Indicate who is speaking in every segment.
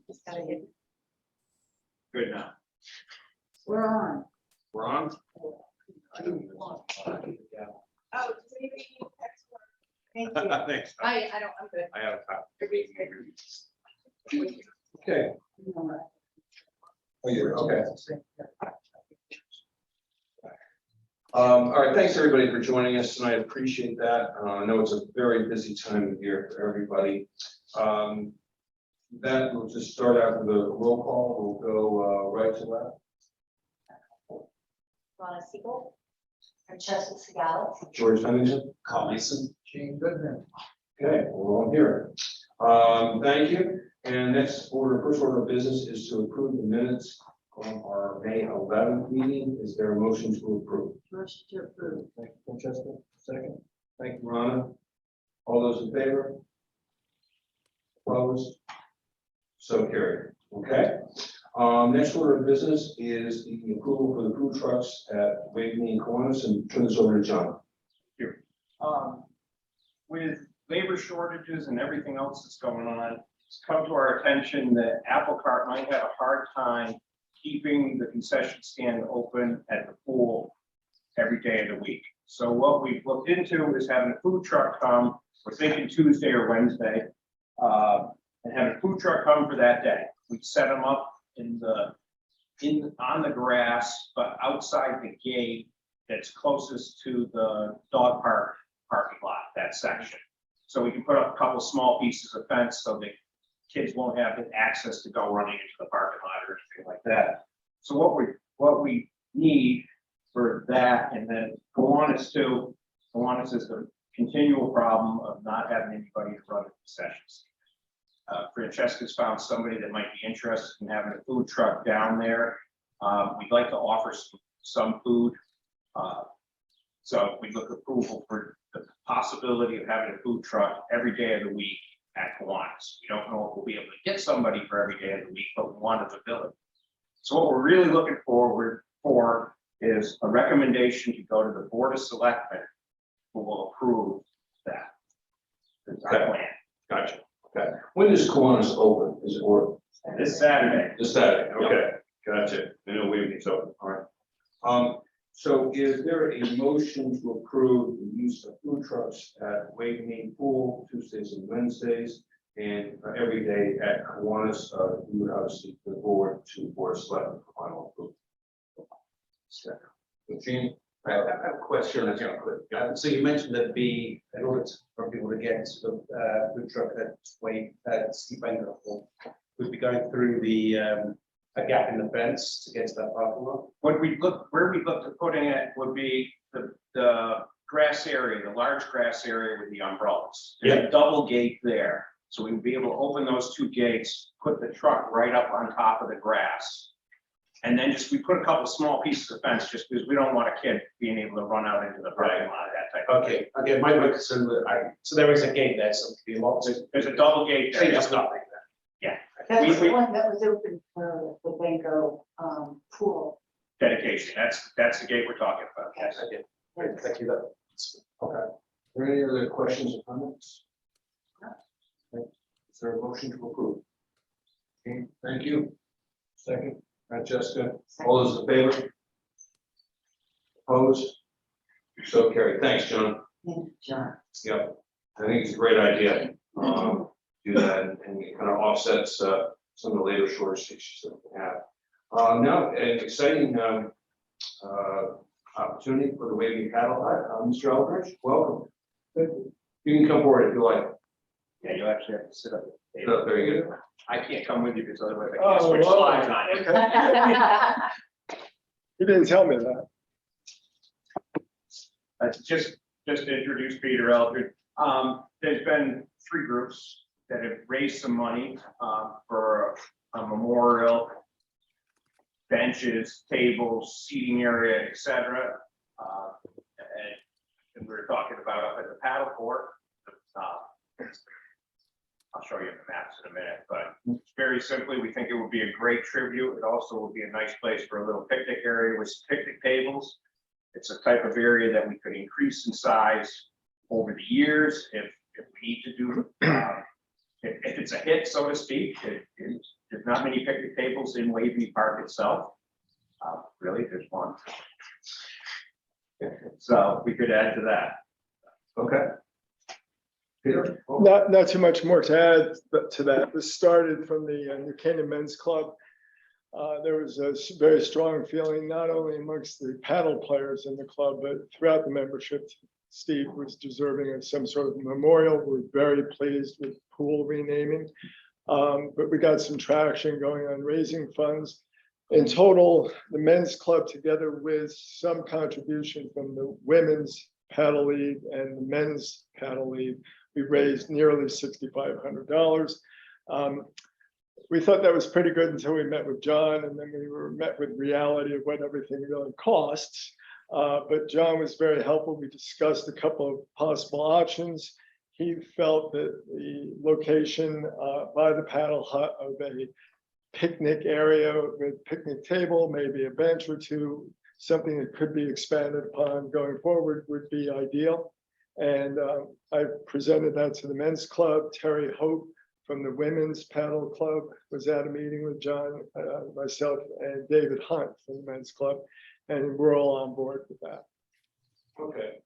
Speaker 1: Just gotta hit.
Speaker 2: Good now.
Speaker 1: We're on.
Speaker 2: We're on?
Speaker 1: Oh, do we need text work? Thank you.
Speaker 2: Thanks.
Speaker 1: I don't, I'm good.
Speaker 2: I have a copy. Okay. Oh, you're, okay. All right, thanks everybody for joining us tonight. I appreciate that. I know it's a very busy time of year for everybody. That we'll just start out with a roll call. We'll go right to left.
Speaker 3: Ronna Siegel, Francesca Segala,
Speaker 2: George Huntington.
Speaker 4: Carl Mason.
Speaker 2: Gene Goodman. Okay, we're all here. Thank you. And first order of business is to approve the minutes from our May 11th meeting. Is there a motion to approve?
Speaker 1: Motion to approve.
Speaker 2: Thank you, Francesca. Second. Thank you, Ronna. All those in favor? Opposed? So carried. Okay. Next order of business is the approval for the food trucks at Waveney and Kiwanis, and turn this over to John.
Speaker 4: With labor shortages and everything else that's going on, it's come to our attention that Apple Cart might have a hard time keeping the concession stand open at the pool every day of the week. So what we've looked into is having a food truck come, we're thinking Tuesday or Wednesday, and having a food truck come for that day. We set them up on the grass, but outside the gate that's closest to the dog park parking lot, that section. So we can put up a couple small pieces of fence so the kids won't have access to go running into the parking lot or anything like that. So what we need for that, and then Kiwanis is the continual problem of not having anybody to run the concessions. Francesca's found somebody that might be interested in having a food truck down there. We'd like to offer some food. So we look approval for the possibility of having a food truck every day of the week at Kiwanis. We don't know if we'll be able to get somebody for every day of the week, but we want to fulfill it. So what we're really looking forward for is a recommendation to go to the Board of Selectmen who will approve that. That's our plan.
Speaker 2: Gotcha. Okay. When does Kiwanis open? Is it or
Speaker 4: This Saturday.
Speaker 2: this Saturday? Okay. Gotcha. I know Waveney's open. All right. So is there a motion to approve the use of food trucks at Waveney Pool Tuesdays and Wednesdays and every day at Kiwanis? We would obviously the board to Board of Selectmen for final approval. Gene?
Speaker 5: I have a question. So you mentioned that in order for people to get to the food truck at Steep End of the Hall, we'd be going through a gap in the fence to get to that parking lot.
Speaker 4: Where we look at putting it would be the grass area, the large grass area with the umbrellas. There's a double gate there. So we'd be able to open those two gates, put the truck right up on top of the grass. And then we put a couple small pieces of fence just because we don't want a kid being able to run out into the parking lot, that type of thing.
Speaker 5: Okay. My concern with so there is a gate there, so it could be locked.
Speaker 4: There's a double gate there.
Speaker 5: Just nothing there.
Speaker 1: That's
Speaker 4: We-
Speaker 1: the one that was open for the Banco pool.
Speaker 4: Dedication. That's the gate we're talking about. Yes.
Speaker 5: Okay. Great. Thank you. That's
Speaker 2: Okay. Are there any other questions or comments? Okay. Is there a motion to approve? Okay, thank you. Second, Francesca, all those in favor? Opposed? So carried. Thanks, John.
Speaker 1: Thank you, John.
Speaker 2: Yep, I think it's a great idea. Do that and it kind of offsets some of the labor shortage issues that we have. Now, an exciting opportunity for the Waveney Paddle Hut. Mr. Eldridge, welcome. You can come forward if you like.
Speaker 4: Yeah, you actually have to sit up.
Speaker 2: Very good.
Speaker 4: I can't come with you because otherwise I can't switch slides on you.
Speaker 6: You didn't tell me that.
Speaker 4: Just to introduce Peter Eldridge, there's been 3 groups that have raised some money for a memorial, benches, tables, seating area, etc. And we were talking about up at the paddle court. I'll show you the maps in a minute, but very simply, we think it would be a great tribute. It also would be a nice place for a little picnic area with picnic tables. It's a type of area that we could increase in size over the years if we need to do. If it's a hit, so to speak, not many picnic tables in Wavy Park itself. Really, there's one. So we could add to that.
Speaker 2: Okay. Peter?
Speaker 6: Not too much more to add to that. This started from the New Canaan Men's Club. There was a very strong feeling, not only amongst the paddle players in the club, but throughout the membership. Steve was deserving of some sort of memorial. We're very pleased with pool renaming. But we got some traction going on raising funds. In total, the men's club, together with some contribution from the women's paddle league and the men's paddle league, we raised nearly $6,500. We thought that was pretty good until we met with John, and then we were met with reality of what everything really costs. But John was very helpful. We discussed a couple of possible options. He felt that the location by the paddle hut of a picnic area with picnic table, maybe a bench or two, something that could be expanded upon going forward would be ideal. And I presented that to the men's club. Terry Hope from the women's paddle club was at a meeting with John, myself, and David Hunt from the men's club, and we're all on board with that.
Speaker 2: Okay.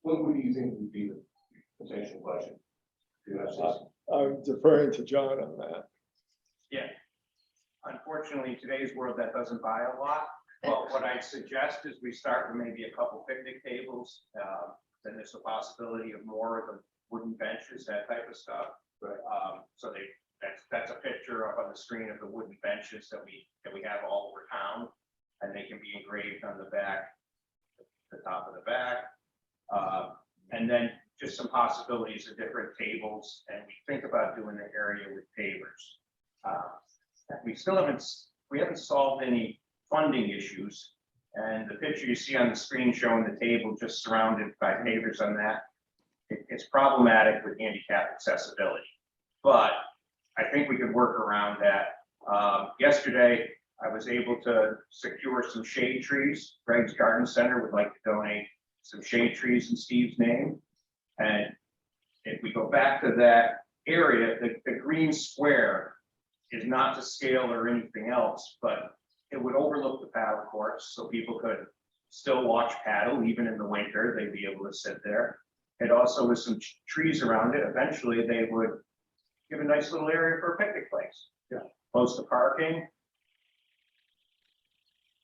Speaker 2: What would you think would be the potential budget? Do you have some?
Speaker 6: I'm deferring to John on that.
Speaker 4: Yeah. Unfortunately, in today's world, that doesn't buy a lot. But what I suggest is we start with maybe a couple picnic tables. Then there's a possibility of more of the wooden benches, that type of stuff.
Speaker 2: Right.
Speaker 4: So that's a picture up on the screen of the wooden benches that we have all over town, and they can be engraved on the back, the top of the back. And then just some possibilities of different tables, and we think about doing the area with pavers. We haven't solved any funding issues, and the picture you see on the screen showing the table just surrounded by pavers on that, it's problematic with handicap accessibility, but I think we could work around that. Yesterday, I was able to secure some shade trees. Greg's Garden Center would like to donate some shade trees in Steve's name. And if we go back to that area, the green square is not to scale or anything else, but it would overlook the paddle courts, so people could still watch paddle, even in the winter, they'd be able to sit there. And also with some trees around it, eventually they would give a nice little area for a picnic place.
Speaker 2: Yeah.
Speaker 4: Close to parking.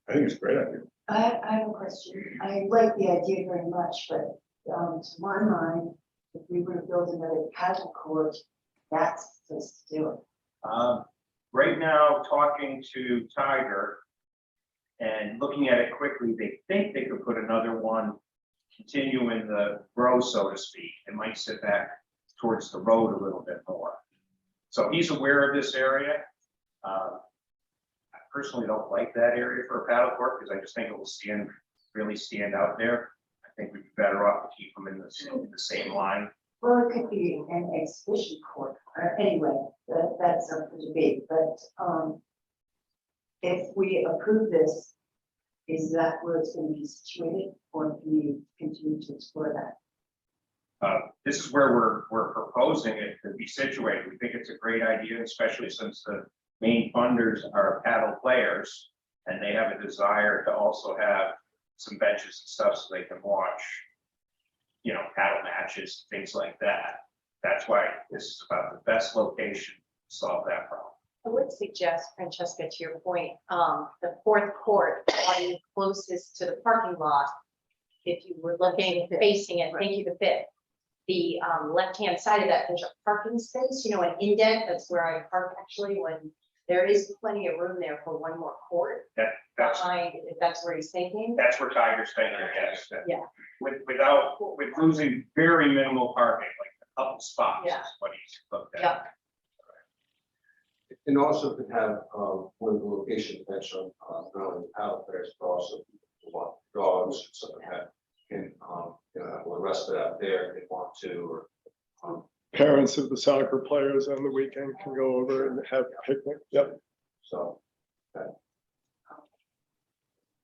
Speaker 2: I think it's a great idea.
Speaker 1: I have a question. I like the idea very much, but to my mind, if we were to build another paddle court, that's the place to do it.
Speaker 4: Right now, talking to Tiger and looking at it quickly, they think they could put another one continuing the row, so to speak. It might sit back towards the road a little bit more. So he's aware of this area. I personally don't like that area for a paddle court because I just think it will really stand out there. I think we'd be better off to keep them in the same line.
Speaker 1: Well, it could be an exhibition court, anyway, that's up for debate, but if we approve this, is that where it's going to be situated, or can you continue to explore that?
Speaker 4: This is where we're proposing it to be situated. We think it's a great idea, especially since the main funders are paddle players, and they have a desire to also have some benches and stuff so they can watch, you know, paddle matches, things like that. That's why this is about the best location to solve that problem.
Speaker 3: I would suggest, Francesca, to your point, the fourth court, lying closest to the parking lot. If you were looking, facing it, thank you, the fifth. The left-hand side of that, there's a parking space, you know, an indent, that's where I park actually, when there is plenty of room there for one more court.
Speaker 4: That's
Speaker 3: Behind, if that's where he's thinking.
Speaker 4: where Tiger's thinking, yes.
Speaker 3: Yeah.
Speaker 4: With losing very minimal parking, like a couple spots is
Speaker 3: Yeah.
Speaker 4: what he's looked at.
Speaker 3: Yeah.
Speaker 7: And also could have one of the location events on not only paddle players, but also people who want dogs and stuff like that. Can we'll rest it out there if they want to, or
Speaker 6: Parents of the soccer players on the weekend can go over and have a picnic. Yep.
Speaker 7: so.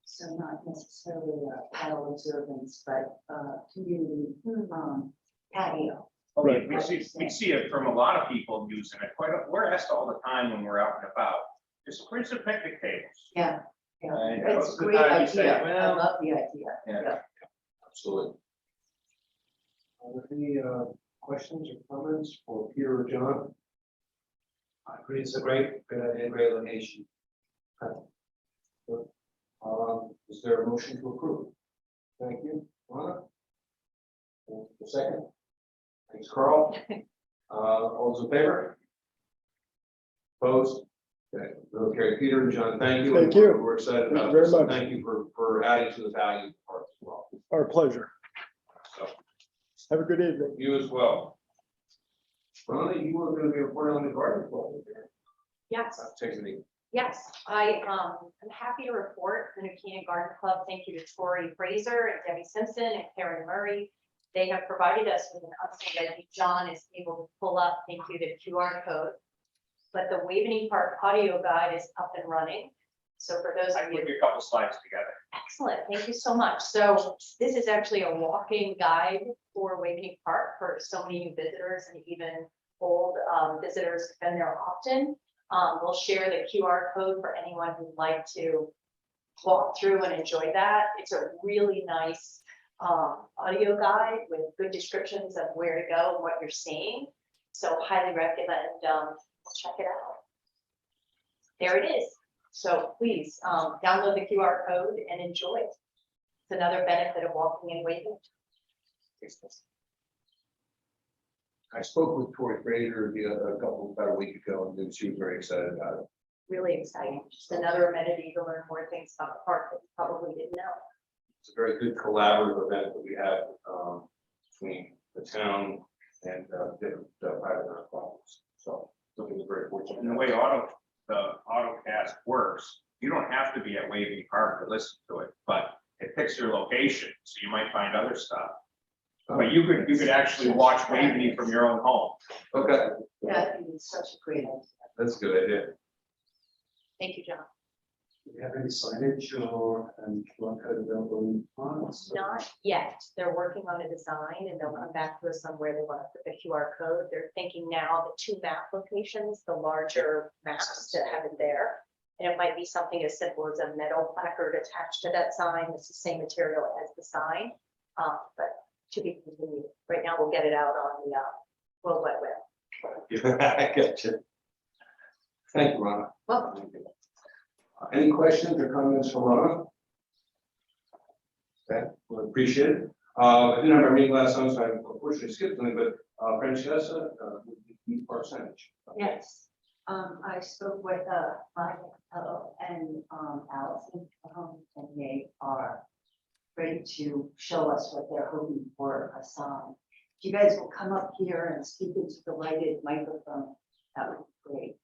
Speaker 1: So not necessarily a paddle observance, but community patio
Speaker 6: Right.
Speaker 4: We see it from a lot of people using it, we're asked all the time when we're out and about, just bring some picnic tables.
Speaker 1: Yeah.
Speaker 4: And
Speaker 1: It's a
Speaker 4: the
Speaker 1: great
Speaker 4: time you say,
Speaker 1: idea. I
Speaker 4: well,
Speaker 1: love the idea.
Speaker 4: Yeah.
Speaker 7: Absolutely. Are there any questions or comments for Peter or John?
Speaker 5: I agree, it's a great idea, great location.
Speaker 7: Is there a motion to approve? Thank you, Rhonda. A second. Thanks, Carl. All those in favor? Opposed? Okay, okay, Peter and John, thank you.
Speaker 6: Thank you.
Speaker 7: We're excited
Speaker 6: Thank you
Speaker 7: about
Speaker 6: very
Speaker 7: this.
Speaker 6: much.
Speaker 7: Thank you for adding to the value of the park as well.
Speaker 6: Our pleasure.
Speaker 7: So,
Speaker 6: Have a good evening.
Speaker 7: you as well. Rhonda, you were going to be reporting on the garden club.
Speaker 3: Yes.
Speaker 7: Take it easy.
Speaker 3: Yes, I'm happy to report the New Canaan Garden Club. Thank you to Tori Fraser and Debbie Simpson and Karen Murray. They have provided us with an update. I think John is able to pull up, thank you, the QR code. But the Waveney Park audio guide is up and running. So for those
Speaker 4: I
Speaker 3: of
Speaker 4: put
Speaker 3: you,
Speaker 4: a couple slides together.
Speaker 3: excellent, thank you so much. So this is actually a walking guide for Waveney Park for so many new visitors and even old visitors who've been there often. We'll share the QR code for anyone who'd like to walk through and enjoy that. It's a really nice audio guide with good descriptions of where to go and what you're seeing. So highly recommend check it out. There it is. So please download the QR code and enjoy it. It's another benefit of walking in Waveney.
Speaker 7: I spoke with Tori Fraser about a week ago, and she was very excited about it.
Speaker 3: Really exciting. Just another amenity to learn more things about the park that you probably didn't know.
Speaker 7: It's a very good collaborative event that we have between the town and different private nonprofits. So something that's very fortunate.
Speaker 4: And the way the AutoCast works, you don't have to be at Waveney Park to listen to it, but it picks your location, so you might find other stuff. But you could actually watch Waveney from your own home.
Speaker 7: Okay,
Speaker 1: Yeah, I think it's such a great idea.
Speaker 7: that's a good idea.
Speaker 3: Thank you, John.
Speaker 5: Do you have any signage or QR code available in advance?
Speaker 3: Not yet. They're working on a design and they'll come back to us on where they want to put the QR code. They're thinking now the 2 map locations, the larger maps to have it there. And it might be something as simple as a metal placard attached to that sign. It's the same material as the sign, but to be continued. Right now, we'll get it out on the World Wide Web.
Speaker 7: I get you. Thank you, Rhonda.
Speaker 3: Well,
Speaker 7: Any questions or comments for Rhonda? Okay, well, appreciate it. I didn't have our meeting last time, so I unfortunately skipped something, but Francesca, Mead Park Signage.
Speaker 1: Yes, I spoke with Mike and Allison, and they are ready to show us what they're hoping for a sign. If you guys will come up here and speak into the lighted microphone, that would be great.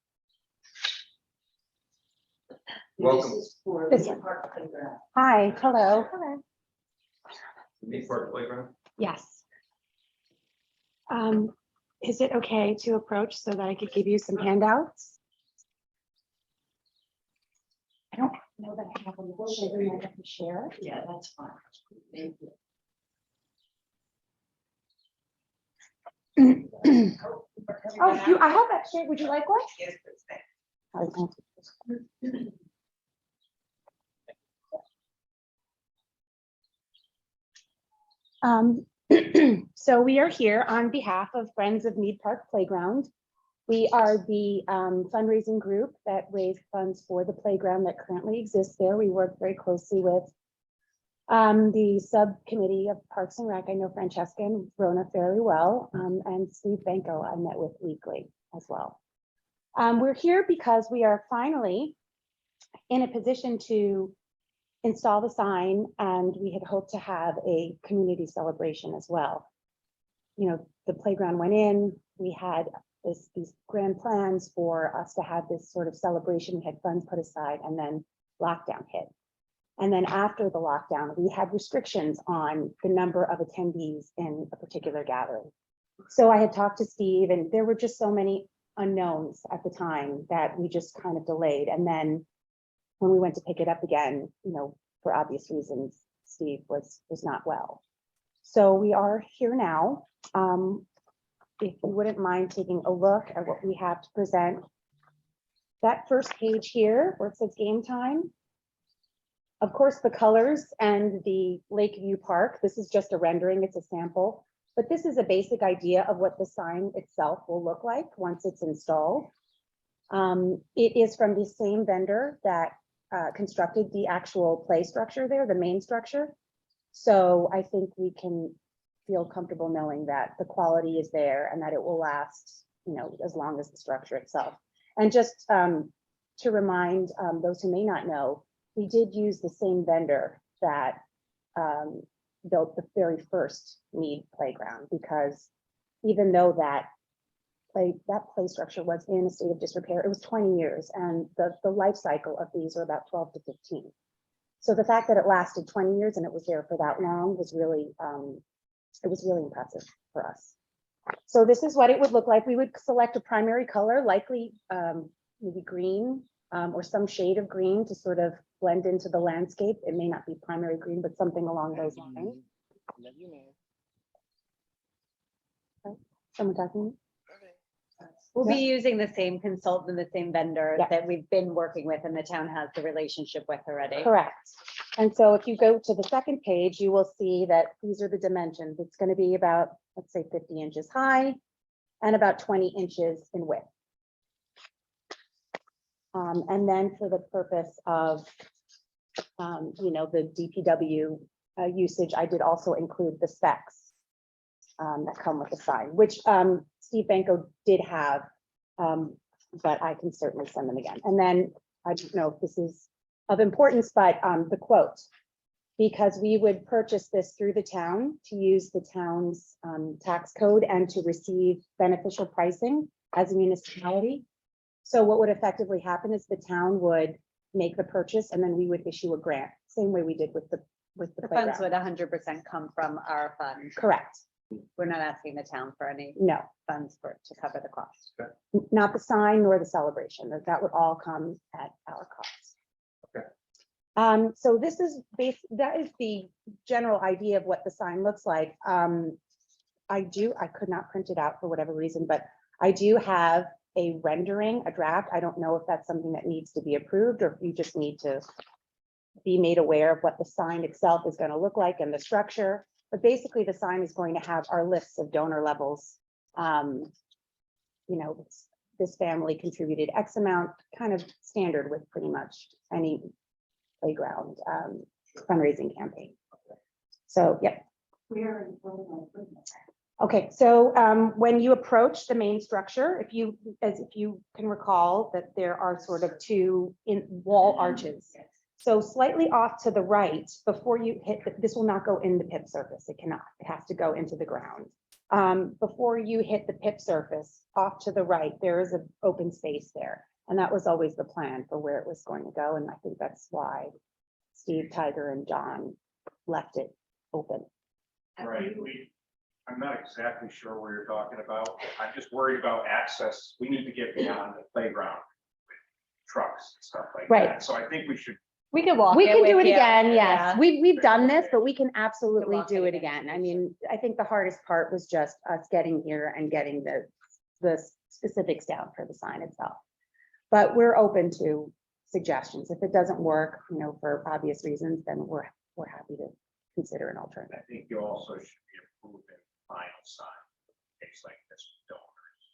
Speaker 7: Welcome.
Speaker 1: This is for
Speaker 8: This
Speaker 1: the park playground.
Speaker 8: Hi, hello. Hello.
Speaker 7: Mead Park Playground.
Speaker 8: Yes. Is it okay to approach so that I could give you some handouts? I don't know that I have them. I have to share.
Speaker 1: Yeah, that's fine. Thank you.
Speaker 8: Oh, I have extra. Would you like one?
Speaker 1: Yes, please.
Speaker 8: Oh, thank you. So we are here on behalf of Friends of Mead Park Playground. We are the fundraising group that raised funds for the playground that currently exists there. We work very closely with the subcommittee of Parks and Rec. I know Francesca and Rona fairly well, and Steve Benko I met with weekly as well. We're here because we are finally in a position to install the sign, and we had hoped to have a community celebration as well. You know, the playground went in, we had these grand plans for us to have this sort of celebration. We had funds put aside, and then lockdown hit. And then after the lockdown, we had restrictions on the number of attendees in a particular gathering. So I had talked to Steve, and there were just so many unknowns at the time that we just kind of delayed. And then when we went to pick it up again, you know, for obvious reasons, Steve was not well. So we are here now. if you wouldn't mind taking a look at what we have to present. That first page here, where it says game time. Of course, the colors and the Lakeview Park, this is just a rendering, it's a sample. But this is a basic idea of what the sign itself will look like once it's installed. It is from the same vendor that constructed the actual play structure there, the main structure. So I think we can feel comfortable knowing that the quality is there and that it will last, you know, as long as the structure itself. And just to remind those who may not know, we did use the same vendor that built the very first Mead playground, because even though that play structure was in a state of disrepair, it was 20 years, and the life cycle of these are about 12 to 15. So the fact that it lasted 20 years and it was there for that long was really, it was really impressive for us. So this is what it would look like. We would select a primary color, likely maybe green or some shade of green to sort of blend into the landscape. It may not be primary green, but something along those lines. Someone talking?
Speaker 9: We'll be using the same consultant, the same vendor
Speaker 8: Yeah.
Speaker 9: that we've been working with and the town has the relationship with already.
Speaker 8: Correct. And so if you go to the second page, you will see that these are the dimensions. It's going to be about, let's say 50 inches high and about 20 inches in width. And then for the purpose of, you know, the DPW usage, I did also include the specs that come with the sign, which Steve Benko did have, but I can certainly send them again. And then I don't know if this is of importance, but the quote, because we would purchase this through the town to use the town's tax code and to receive beneficial pricing as a municipality. So what would effectively happen is the town would make the purchase and then we would issue a grant, same way we did with the
Speaker 9: The funds
Speaker 8: playground.
Speaker 9: would 100% come from our fund.
Speaker 8: Correct.
Speaker 9: We're not asking the town for any
Speaker 8: No,
Speaker 9: funds to cover the cost.
Speaker 8: not the sign nor the celebration. That would all come at our cost.
Speaker 7: Okay.
Speaker 8: So this is that is the general idea of what the sign looks like. I could not print it out for whatever reason, but I do have a rendering, a draft. I don't know if that's something that needs to be approved or if you just need to be made aware of what the sign itself is going to look like and the structure. But basically the sign is going to have our lists of donor levels. You know, this family contributed X amount, kind of standard with pretty much any playground fundraising campaign. So, yep. Okay, so when you approach the main structure, if you can recall that there are sort of two wall arches. So slightly off to the right, before you hit, this will not go in the pip surface. It cannot. It has to go into the ground. Before you hit the pip surface, off to the right, there is an open space there. And that was always the plan for where it was going to go. And I think that's why Steve, Tiger, and John left it open.
Speaker 4: Right, I'm not exactly sure what you're talking about. I'm just worried about access. We need to get beyond the playground with trucks and stuff like
Speaker 8: Right.
Speaker 4: that. So I think we should,
Speaker 9: We can walk.
Speaker 8: We can
Speaker 9: with
Speaker 8: do it
Speaker 9: you.
Speaker 8: again, yes.
Speaker 9: Yeah.
Speaker 8: We've done this, but we can absolutely
Speaker 9: walk
Speaker 8: do
Speaker 9: it
Speaker 8: it
Speaker 9: again.
Speaker 8: again. I mean, I think the hardest part was just us getting here and getting the specifics down for the sign itself. But we're open to suggestions. If it doesn't work, you know, for obvious reasons, then we're happy to consider an alternative.
Speaker 4: I think you also should be approving final sign. Things like this with donors.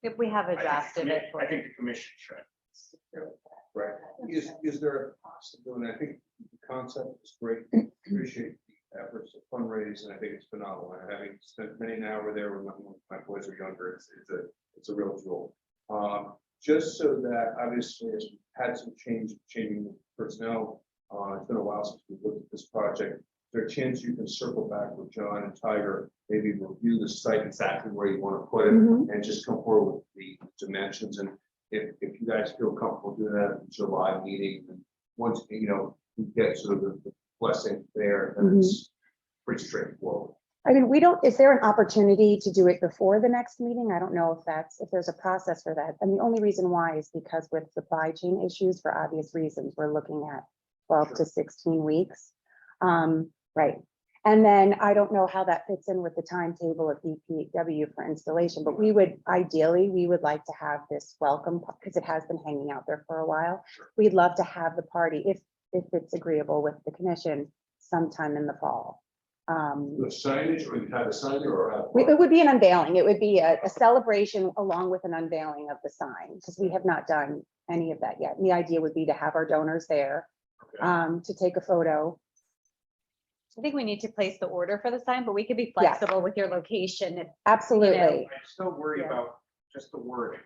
Speaker 9: If we have a draft of it.
Speaker 4: I think the commission should.
Speaker 7: Right. Is there a possibility, I think the concept is great, appreciate the efforts to fundraise, and I think it's phenomenal. And having spent many an hour there when my boys are younger, it's a real jewel. Just so that obviously as we've had some changing personnel, it's been a while since we looked at this project. Is there a chance you can circle back with John and Tiger, maybe review the site exactly where you want to put it
Speaker 8: Mhm.
Speaker 7: and just come forward with the dimensions, and if you guys feel comfortable doing that at the July meeting, and once, you know, we get sort of the blessing there, then it's pretty straightforward.
Speaker 8: I mean, is there an opportunity to do it before the next meeting? I don't know if there's a process for that. And the only reason why is because with supply chain issues, for obvious reasons, we're looking at 12 to 16 weeks. Right. And then I don't know how that fits in with the timetable of DPW for installation, but we would ideally, we would like to have this welcome, because it has been hanging out there for a while. We'd love to have the party, if it's agreeable with the commission, sometime in the fall.
Speaker 7: The signage, or you have a sign or have?
Speaker 8: It would be an unveiling. It would be a celebration along with an unveiling of the sign, because we have not done any of that yet. And the idea would be to have our donors there,
Speaker 7: Okay.
Speaker 8: to take a photo.
Speaker 9: I think we need to place the order for the sign, but we could be
Speaker 8: Yes.
Speaker 9: flexible with your location.
Speaker 8: Absolutely.
Speaker 4: I still worry
Speaker 8: Yeah.
Speaker 4: about just the wording,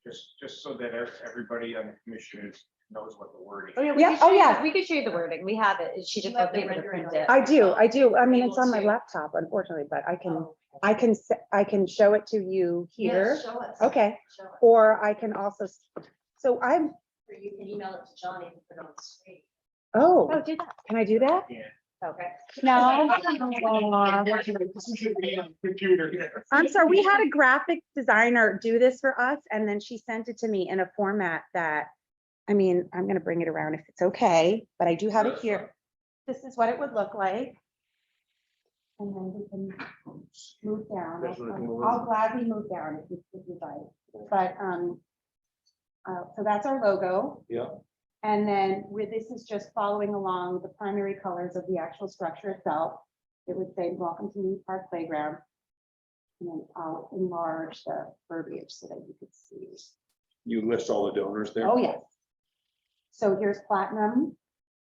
Speaker 4: just so that everybody on the commission knows what the wording.
Speaker 9: Oh, yeah,
Speaker 8: Yeah, oh, yeah.
Speaker 9: we could show you the wording. We have it. She
Speaker 3: Do you
Speaker 9: just
Speaker 3: have
Speaker 9: won't be
Speaker 3: the
Speaker 9: able to
Speaker 3: rendering
Speaker 9: print
Speaker 3: on
Speaker 9: it.
Speaker 3: it?
Speaker 8: I do. I mean, it's on my
Speaker 3: Able to-
Speaker 8: laptop, unfortunately, but I can,
Speaker 3: Oh,
Speaker 8: I can show it to you here.
Speaker 3: Yes, show us.
Speaker 8: Okay,
Speaker 3: Show us.
Speaker 8: or I can also, so I'm,
Speaker 3: Or you can email it to Johnny and put it on the screen.
Speaker 8: oh,
Speaker 9: Oh, do that.
Speaker 8: can I do that?
Speaker 4: Yeah.
Speaker 3: Okay.
Speaker 8: No.
Speaker 4: Computer here.
Speaker 8: I'm sorry, we had a graphic designer do this for us, and then she sent it to me in a format that, I mean, I'm gonna bring it around if it's okay, but I do have it
Speaker 7: That's
Speaker 8: here. This is what it would look like. And then we can move down.
Speaker 7: That's what it will
Speaker 8: I'll gladly move down if you'd like, but, so that's our logo.
Speaker 7: Yeah.
Speaker 8: And then where this is just following along the primary colors of the actual structure itself. It would say, welcome to Mead Park Playground. And then I'll enlarge the verbiage so that you could see.
Speaker 2: You list all the donors there?
Speaker 8: Oh, yes. So here's platinum.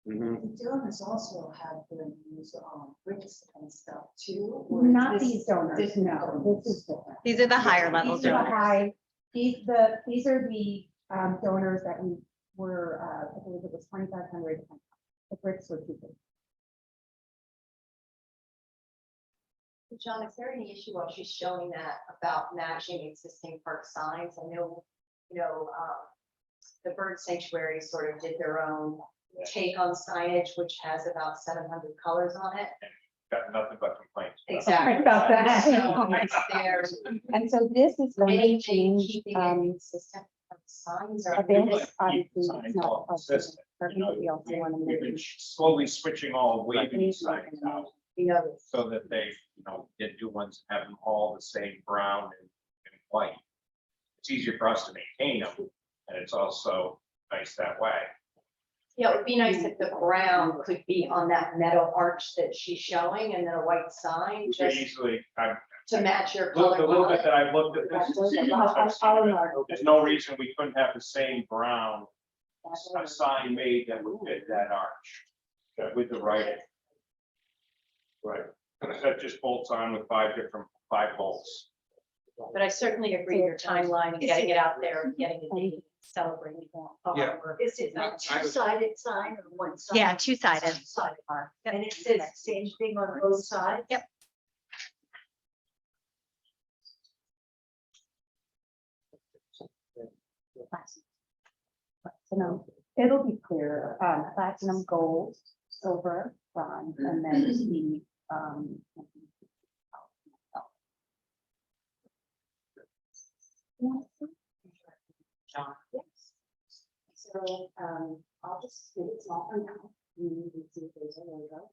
Speaker 2: Mhm.
Speaker 1: The donors also have them use, bricks and stuff too. or
Speaker 8: Not
Speaker 1: this-
Speaker 8: these donors,
Speaker 1: this
Speaker 8: no,
Speaker 1: donors?
Speaker 8: this is different.
Speaker 9: These are the higher level
Speaker 8: These are the
Speaker 9: donors.
Speaker 8: high, these are the donors that we were, I believe it was 2,500. The bricks were 250.
Speaker 3: John, is there any issue while she's showing that about matching existing park signs? I know, the bird sanctuary sort of did their own take on signage, which has about 700 colors on it.
Speaker 4: Got nothing but complaints.
Speaker 3: Exactly.
Speaker 8: About that.
Speaker 3: So is there
Speaker 8: And so this is going to
Speaker 3: anything
Speaker 8: change,
Speaker 3: keeping it consistent with signs or?
Speaker 8: this, obviously,
Speaker 4: Signs
Speaker 8: it's not.
Speaker 4: all consistent, you know,
Speaker 8: We also want to
Speaker 4: We've been
Speaker 8: make.
Speaker 4: slowly switching all waving signs out,
Speaker 3: You know,
Speaker 4: so that they, did do ones that have them all the same brown and white. It's easier for us to maintain them, and it's also nice that way.
Speaker 3: yeah, it would be nice if the brown could be on that metal arch that she's showing and then a white sign,
Speaker 4: We could
Speaker 3: just
Speaker 4: easily,
Speaker 3: to match your
Speaker 4: look,
Speaker 3: color.
Speaker 4: the little bit
Speaker 3: palette.
Speaker 4: that I've looked at this. There's no reason we couldn't have the same brown, a sign made that would fit that arch with the writing.
Speaker 7: Right.
Speaker 4: That just bolts on with five bolts.
Speaker 3: But I certainly agree your timeline and getting it out there and getting a date celebrating.
Speaker 7: Yeah.
Speaker 1: Is it a two-sided sign or one side?
Speaker 9: Yeah, two-sided.
Speaker 1: Two-sided.
Speaker 9: Yep.
Speaker 1: And it says same thing on both sides?
Speaker 9: Yep.
Speaker 8: Platinum, it'll be clear, platinum, gold, silver, bronze, and then the,
Speaker 3: John.
Speaker 8: yes. So, I'll just do it small for now. You can see there's a logo.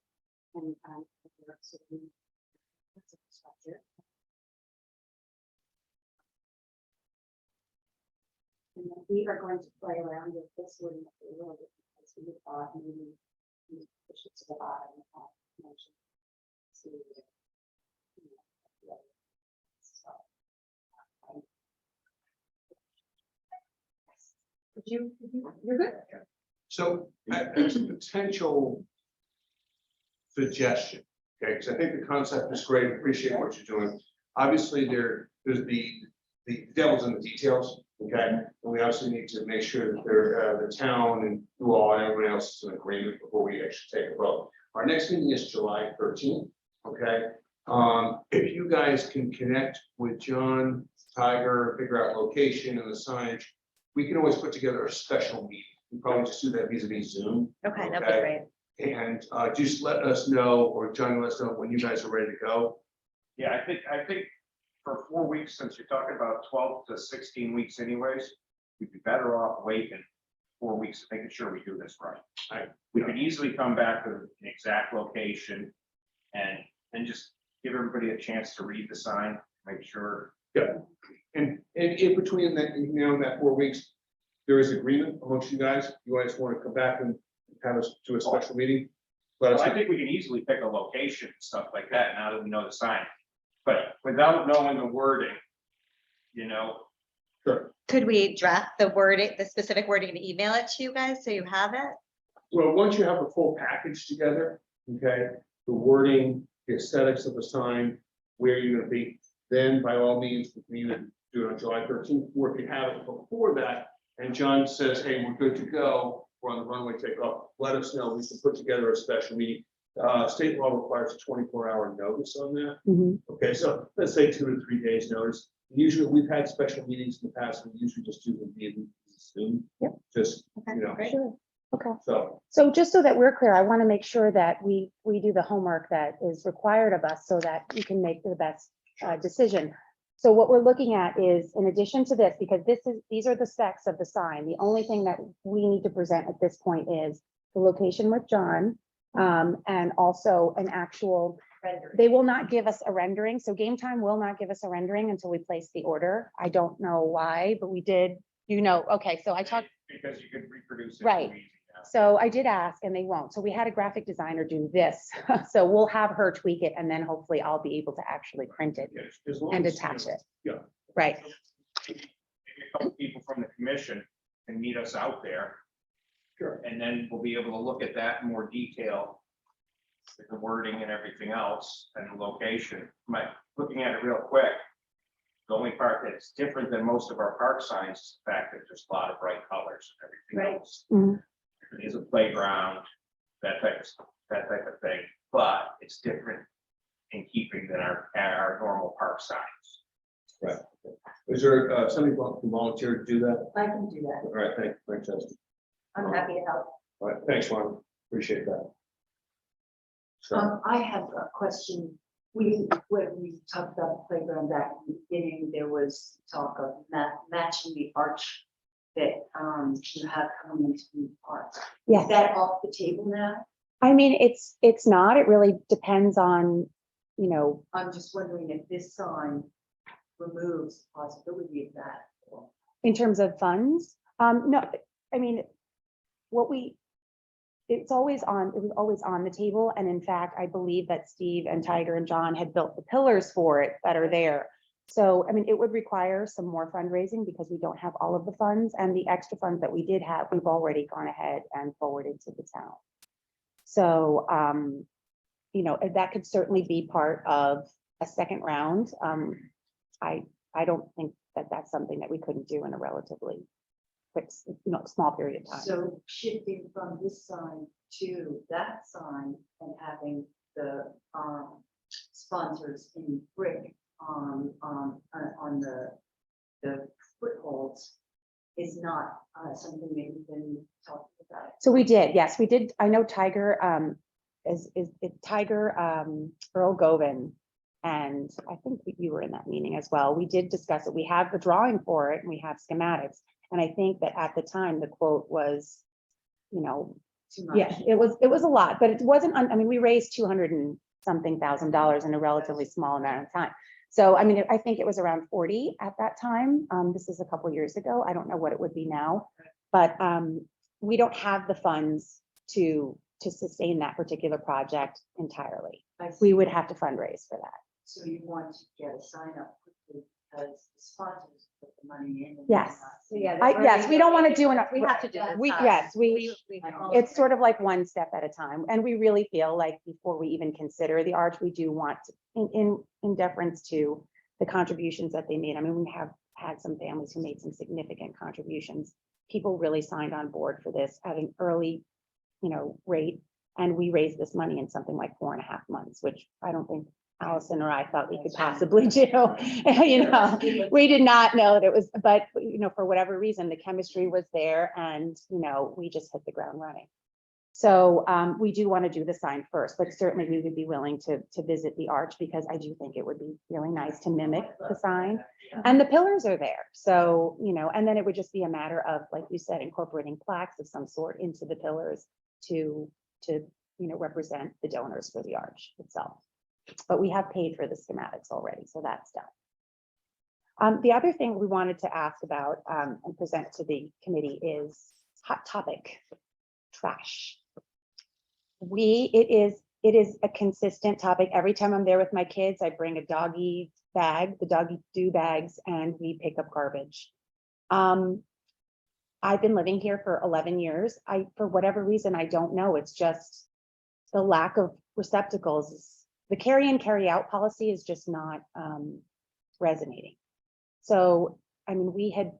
Speaker 8: And, so that's a structure. And then we are going to play around with this one a little bit, because we thought maybe we push it to the bottom. Mention. See. You're good.
Speaker 7: So as a potential suggestion, okay, because I think the concept is great, appreciate what you're doing. Obviously, there's the devil's in the details, okay? And we obviously need to make sure that the town and you all and everyone else is in agreement before we actually take a vote. Our next meeting is July 13th, okay? If you guys can connect with John, Tiger, figure out location and the signage, we can always put together a special meeting. We probably just do that vis-a-vis Zoom.
Speaker 9: Okay, that'd be great.
Speaker 7: And just let us know, or John, let us know when you guys are ready to go.
Speaker 4: Yeah, I think for 4 weeks, since you're talking about 12 to 16 weeks anyways, we'd be better off waiting 4 weeks, making sure we do this right. We could easily come back to an exact location And just give everybody a chance to read the sign, make sure.
Speaker 2: And in between that, that 4 weeks, there is agreement amongst you guys. You guys want to come back and have us do a special meeting? Let us
Speaker 4: Well, I
Speaker 2: know.
Speaker 4: think we can easily pick a location and stuff like that now that we know the sign. But without knowing the wording,
Speaker 2: Sure.
Speaker 9: Could we draft the wording, the specific wording and email it to you guys so you have it?
Speaker 2: Well, once you have the full package together, okay, the wording, the aesthetics of the sign, where you're gonna be, then by all means, we can either do it on July 13th, or if you have it before that, and John says, hey, we're good to go, we're on the runway takeoff, let us know, we can put together a special meeting. State law requires a 24-hour notice on that.
Speaker 8: Mhm.
Speaker 2: Okay, so let's say 2 to 3 days notice. Usually, we've had special meetings in the past, we usually just do them via Zoom.
Speaker 8: Yep.
Speaker 2: Just,
Speaker 9: Okay,
Speaker 2: you know,
Speaker 9: great.
Speaker 8: Sure, okay.
Speaker 2: so,
Speaker 8: Just so that we're clear, I want to make sure that we do the homework that is required of us so that we can make the best decision. So what we're looking at is, in addition to this, because these are the specs of the sign, the only thing that we need to present at this point is the location with John, and also an actual,
Speaker 3: Rendering.
Speaker 8: they will not give us a rendering, so Game Time will not give us a rendering until we place the order. I don't know why, but we did, okay, so I talked.
Speaker 4: because you could reproduce it.
Speaker 8: Right.
Speaker 4: too easy now.
Speaker 8: So I did ask and they won't. So we had a graphic designer do this. So we'll have her tweak it and then hopefully I'll be able to actually print it
Speaker 2: yes, as long
Speaker 8: and
Speaker 2: as,
Speaker 8: attach it.
Speaker 2: yeah.
Speaker 8: Right.
Speaker 4: Maybe a couple people from the commission can meet us out there,
Speaker 2: Sure.
Speaker 4: and then we'll be able to look at that in more detail. With the wording and everything else and the location. Looking at it real quick. The only part that's different than most of our park signs is the fact that there's a lot of bright colors and everything
Speaker 3: Right.
Speaker 4: else.
Speaker 8: Mhm.
Speaker 4: It is a playground, that type of thing, but it's different in keeping than our normal park signs.
Speaker 2: Right. Is there somebody who can volunteer to do that?
Speaker 1: I can do that.
Speaker 2: All right, thanks, Justin.
Speaker 3: I'm happy to help.
Speaker 2: All right, thanks, Juan. Appreciate that. So,
Speaker 1: I have a question. When we talked about the playground back in the beginning, there was talk of matching the arch that you have coming into the park. Is
Speaker 8: Yes.
Speaker 1: that off the table now?
Speaker 8: I mean, it's not, it really depends on,
Speaker 1: I'm just wondering if this sign removes the possibility of that.
Speaker 8: in terms of funds. No, I mean, it was always on the table. And in fact, I believe that Steve and Tiger and John had built the pillars for it that are there. So, I mean, it would require some more fundraising because we don't have all of the funds, and the extra funds that we did have, we've already gone ahead and forwarded to the town. So, that could certainly be part of a second round. I don't think that that's something that we couldn't do in a relatively quick, small period of time.
Speaker 1: So shifting from this sign to that sign and having the sponsors in brick on the footholds is not something that you've been talking about.
Speaker 8: So we did, yes, we did. I know Tiger, is Tiger, Earl Govan. And I think you were in that meeting as well. We did discuss it. We have the drawing for it and we have schematics. And I think that at the time, the quote was,
Speaker 1: Too much.
Speaker 8: yeah, it was a lot, but it wasn't, I mean, we raised 200 and something $1,000 in a relatively small amount of time. So, I mean, I think it was around 40 at that time. This is a couple of years ago. I don't know what it would be now, but we don't have the funds to sustain that particular project entirely.
Speaker 1: I see.
Speaker 8: We would have to fundraise for that.
Speaker 1: So you want to get a sign up quickly because the sponsors put the money in. and
Speaker 8: Yes.
Speaker 1: they're not-
Speaker 9: So, yeah,
Speaker 8: Yes, we don't want to do enough.
Speaker 9: We have to do this.
Speaker 8: Yes,
Speaker 1: I
Speaker 8: it's sort of like one step at a time. And we really feel like before we even consider the arch, we do want to, in deference to the contributions that they made. I mean, we have had some families who made some significant contributions. People really signed on board for this at an early, rate. And we raised this money in something like 4.5 months, which I don't think Allison or I thought we could possibly do. We did not know that it was, but for whatever reason, the chemistry was there and, we just hit the ground running. So we do want to do the sign first, but certainly we would be willing to visit the arch because I do think it would be really nice to mimic the sign. And the pillars are there. So, and then it would just be a matter of, like you said, incorporating plaques of some sort into the pillars to represent the donors for the arch itself. But we have paid for the schematics already, so that's done. The other thing we wanted to ask about and present to the committee is hot topic, trash. It is a consistent topic. Every time I'm there with my kids, I bring a doggy bag, the doggy do bags, and we pick up garbage. I've been living here for 11 years. For whatever reason, I don't know. It's just the lack of receptacles. The carry in, carry out policy is just not resonating. So, I mean, we had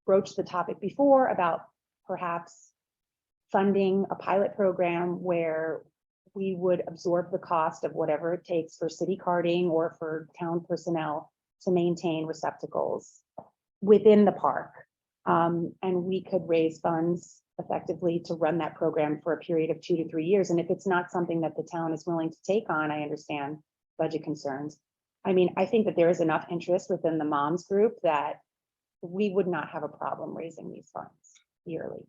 Speaker 8: broached the topic before about perhaps funding a pilot program where we would absorb the cost of whatever it takes for city carting or for town personnel to maintain receptacles within the park. And we could raise funds effectively to run that program for a period of 2 to 3 years. And if it's not something that the town is willing to take on, I understand budget concerns. I mean, I think that there is enough interest within the moms group that we would not have a problem raising these funds yearly.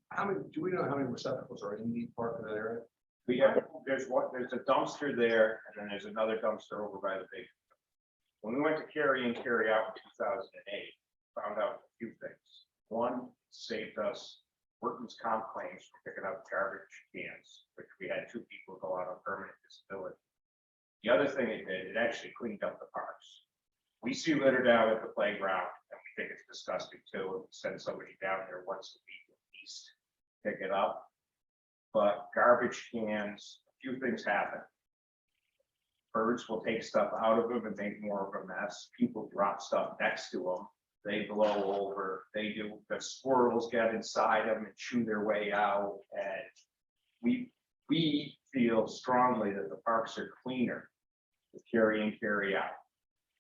Speaker 7: Do we know how many receptacles are in the park in that area?
Speaker 4: We have, there's a dumpster there, and then there's another dumpster over by the big. When we went to carry in, carry out in 2008, found out a few things. One, saved us workman's comp claims for picking up garbage cans, which we had 2 people go out on permanent disability. The other thing it did, it actually cleaned up the parks. We see litter down at the playground, and we think it's disgusting too, and we send somebody down there once a week at least, pick it up. But garbage cans, a few things happen. Birds will take stuff out of them and make more of a mess. People drop stuff next to them. They blow over. The squirrels get inside them and chew their way out. And we feel strongly that the parks are cleaner with carry in, carry out.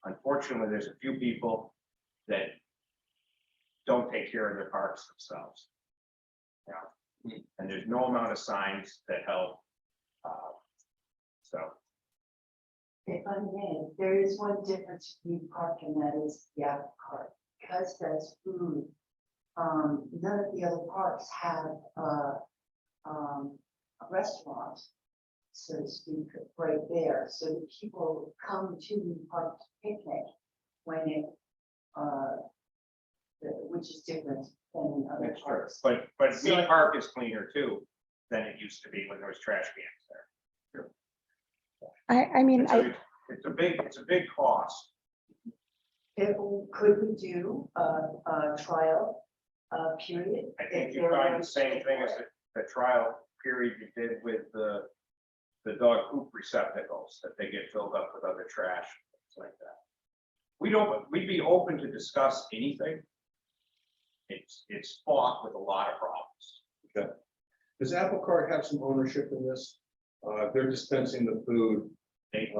Speaker 4: Unfortunately, there's a few people that don't take care of their parks themselves. Yeah. And there's no amount of signs that help. So.
Speaker 1: If I may, there is one difference between park and that is the apple cart, because that's food. None of the other parks have a restaurant, so to speak, right there. So the people come to the park to picnic when it, which is different than in other
Speaker 4: That's true,
Speaker 1: parks.
Speaker 4: but
Speaker 1: So-
Speaker 4: Mead Park is cleaner too than it used to be when there was trash cans there.
Speaker 8: I mean,
Speaker 4: It's a big cost.
Speaker 1: Could we do a trial period?
Speaker 4: I think
Speaker 1: if
Speaker 4: you
Speaker 1: there
Speaker 4: find the
Speaker 1: was-
Speaker 4: same thing as the trial period you did with the dog poop receptacles, that they get filled up with other trash, things like that. We'd be open to discuss anything. It's fought with a lot of problems.
Speaker 7: Does Apple Cart have some ownership in this? They're dispensing the food.
Speaker 4: They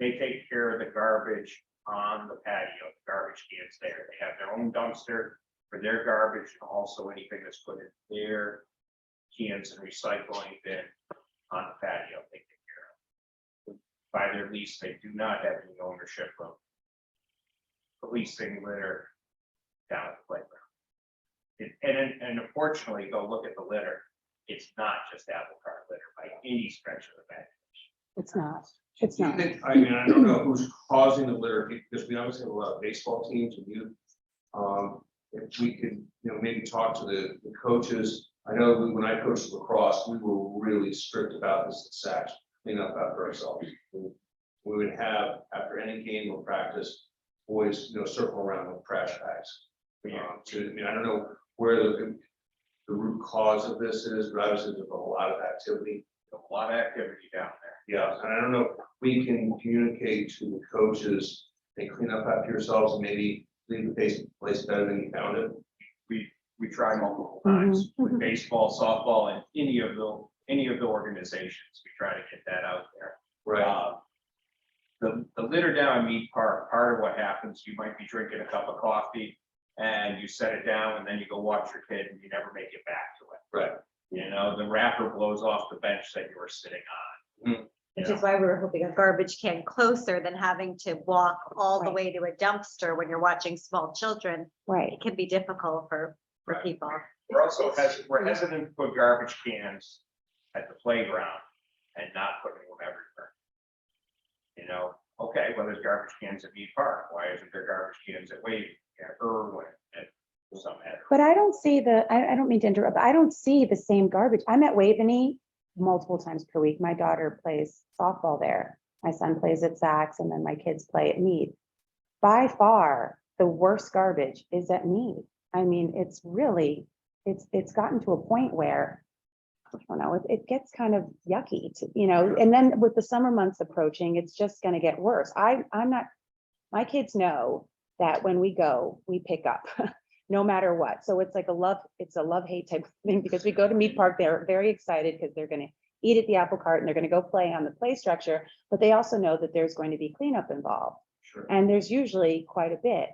Speaker 4: take care of the garbage on the patio, the garbage cans there. They have their own dumpster for their garbage, and also anything that's put in their cans and recycling bin on the patio, they take care of. By their lease, they do not have any ownership of policing litter down at the playground. And unfortunately, go look at the litter. It's not just apple cart litter by any stretch of the imagination.
Speaker 8: it's not. It's
Speaker 7: Do you
Speaker 8: not.
Speaker 7: think, I mean, I don't know who's causing the litter, because we obviously have a lot of baseball teams and youth. If we could, maybe talk to the coaches. I know when I coached lacrosse, we were really strict about the success, clean up after ourselves. We would have, after any game or practice, boys, circle around with trash bags. I don't know where the root cause of this is, but obviously there's a lot of activity.
Speaker 4: A lot of activity down there.
Speaker 7: Yeah, and I don't know if we can communicate to the coaches, they clean up after yourselves and maybe leave the place better than you found it.
Speaker 4: We try multiple times
Speaker 8: Mhm,
Speaker 4: with
Speaker 8: mhm.
Speaker 4: baseball, softball, and any of the organizations. We try to get that out there. The litter down in Mead Park, part of what happens, you might be drinking a cup of coffee and you set it down and then you go watch your kid and you never make it back to it.
Speaker 7: Right.
Speaker 4: The wrapper blows off the bench that you were sitting on.
Speaker 9: Which is why we were hoping a garbage can closer than having to walk all the
Speaker 8: Right.
Speaker 9: way to a dumpster when you're watching small children.
Speaker 8: Right.
Speaker 9: It can be difficult for
Speaker 4: Right.
Speaker 9: people.
Speaker 4: We're hesitant to put garbage cans at the playground. and not putting them everywhere. You know, okay, well, there's garbage cans at Mead Park, why isn't there garbage cans at Wade, at Irwin, at some other?
Speaker 8: But I don't see I don't mean to interrupt, but I don't see the same garbage. I'm at Waveney multiple times per week. My daughter plays softball there. My son plays at Saks, and then my kids play at Mead. By far, the worst garbage is at Mead. I mean, it's really, it's gotten to a point where, I don't know, it gets kind of yucky to, you know, and then with the summer months approaching, it's just gonna get worse. I'm not, my kids know that when we go, we pick up, no matter what. So it's like it's a love-hate type of thing, because we go to Mead Park, they're very excited because they're gonna eat at the apple cart and they're gonna go play on the play structure, but they also know that there's going to be cleanup involved.
Speaker 2: Sure.
Speaker 8: And there's usually quite a bit.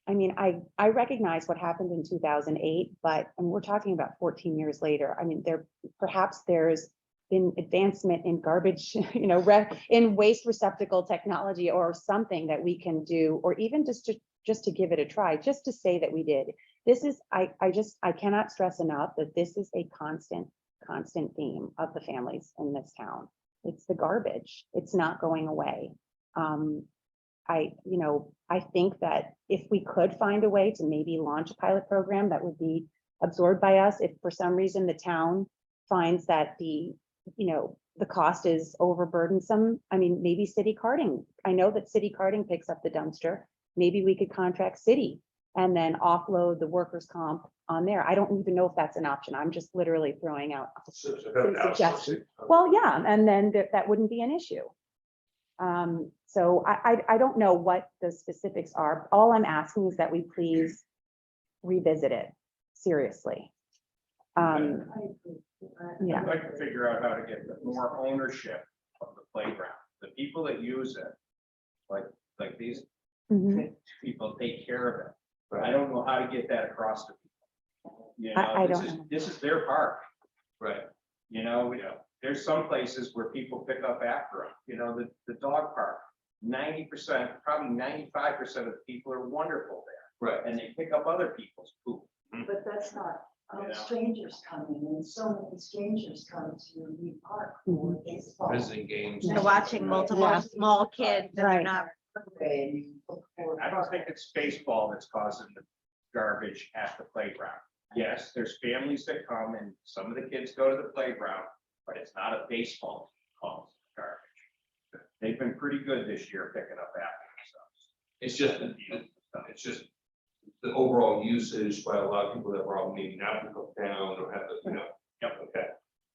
Speaker 8: I mean, I recognize what happened in 2008, but, and we're talking about 14 years later. I mean, perhaps there's been advancement in garbage, you know, in waste receptacle technology or something that we can do, or even just to give it a try, just to say that we did. This is, I cannot stress enough that this is a constant theme of the families in this town. It's the garbage. It's not going away. I think that if we could find a way to maybe launch a pilot program that would be absorbed by us, if for some reason the town finds that the cost is overburdensome, I mean, maybe city carting. I know that city carting picks up the dumpster. Maybe we could contract city and then offload the workers' comp on there. I don't even know if that's an option. I'm just literally throwing out
Speaker 2: So
Speaker 8: suggestions. Well, yeah, and then that wouldn't be an issue. So I don't know what the specifics are. All I'm asking is that we please revisit it seriously. Yeah.
Speaker 4: I'd like to figure out how to get more ownership of the playground. The people that use it, like these
Speaker 8: Mhm.
Speaker 4: people take care of it. But I don't know how to get that across to people. You know,
Speaker 8: I don't know.
Speaker 4: this is their park.
Speaker 7: Right.
Speaker 4: You know, there's some places where people pick up after them, you know, the dog park, 90%, probably 95% of the people are wonderful there.
Speaker 7: Right.
Speaker 4: And they pick up other people's poop.
Speaker 1: But that's not,
Speaker 4: Yeah.
Speaker 1: strangers coming in, so many strangers come to Mead Park for baseball.
Speaker 7: Visiting games.
Speaker 9: They're watching multiple
Speaker 8: Yeah.
Speaker 9: small kids and they're
Speaker 8: Right.
Speaker 9: not.
Speaker 1: And you look for-
Speaker 4: I don't think it's baseball that's causing the garbage at the playground. Yes, there's families that come and some of the kids go to the playground, but it's not a baseball cause garbage. They've been pretty good this year picking up after themselves.
Speaker 7: It's just the overall usage by a lot of people that were all needing out to go down or have to, you know.
Speaker 4: Yep.
Speaker 7: Okay.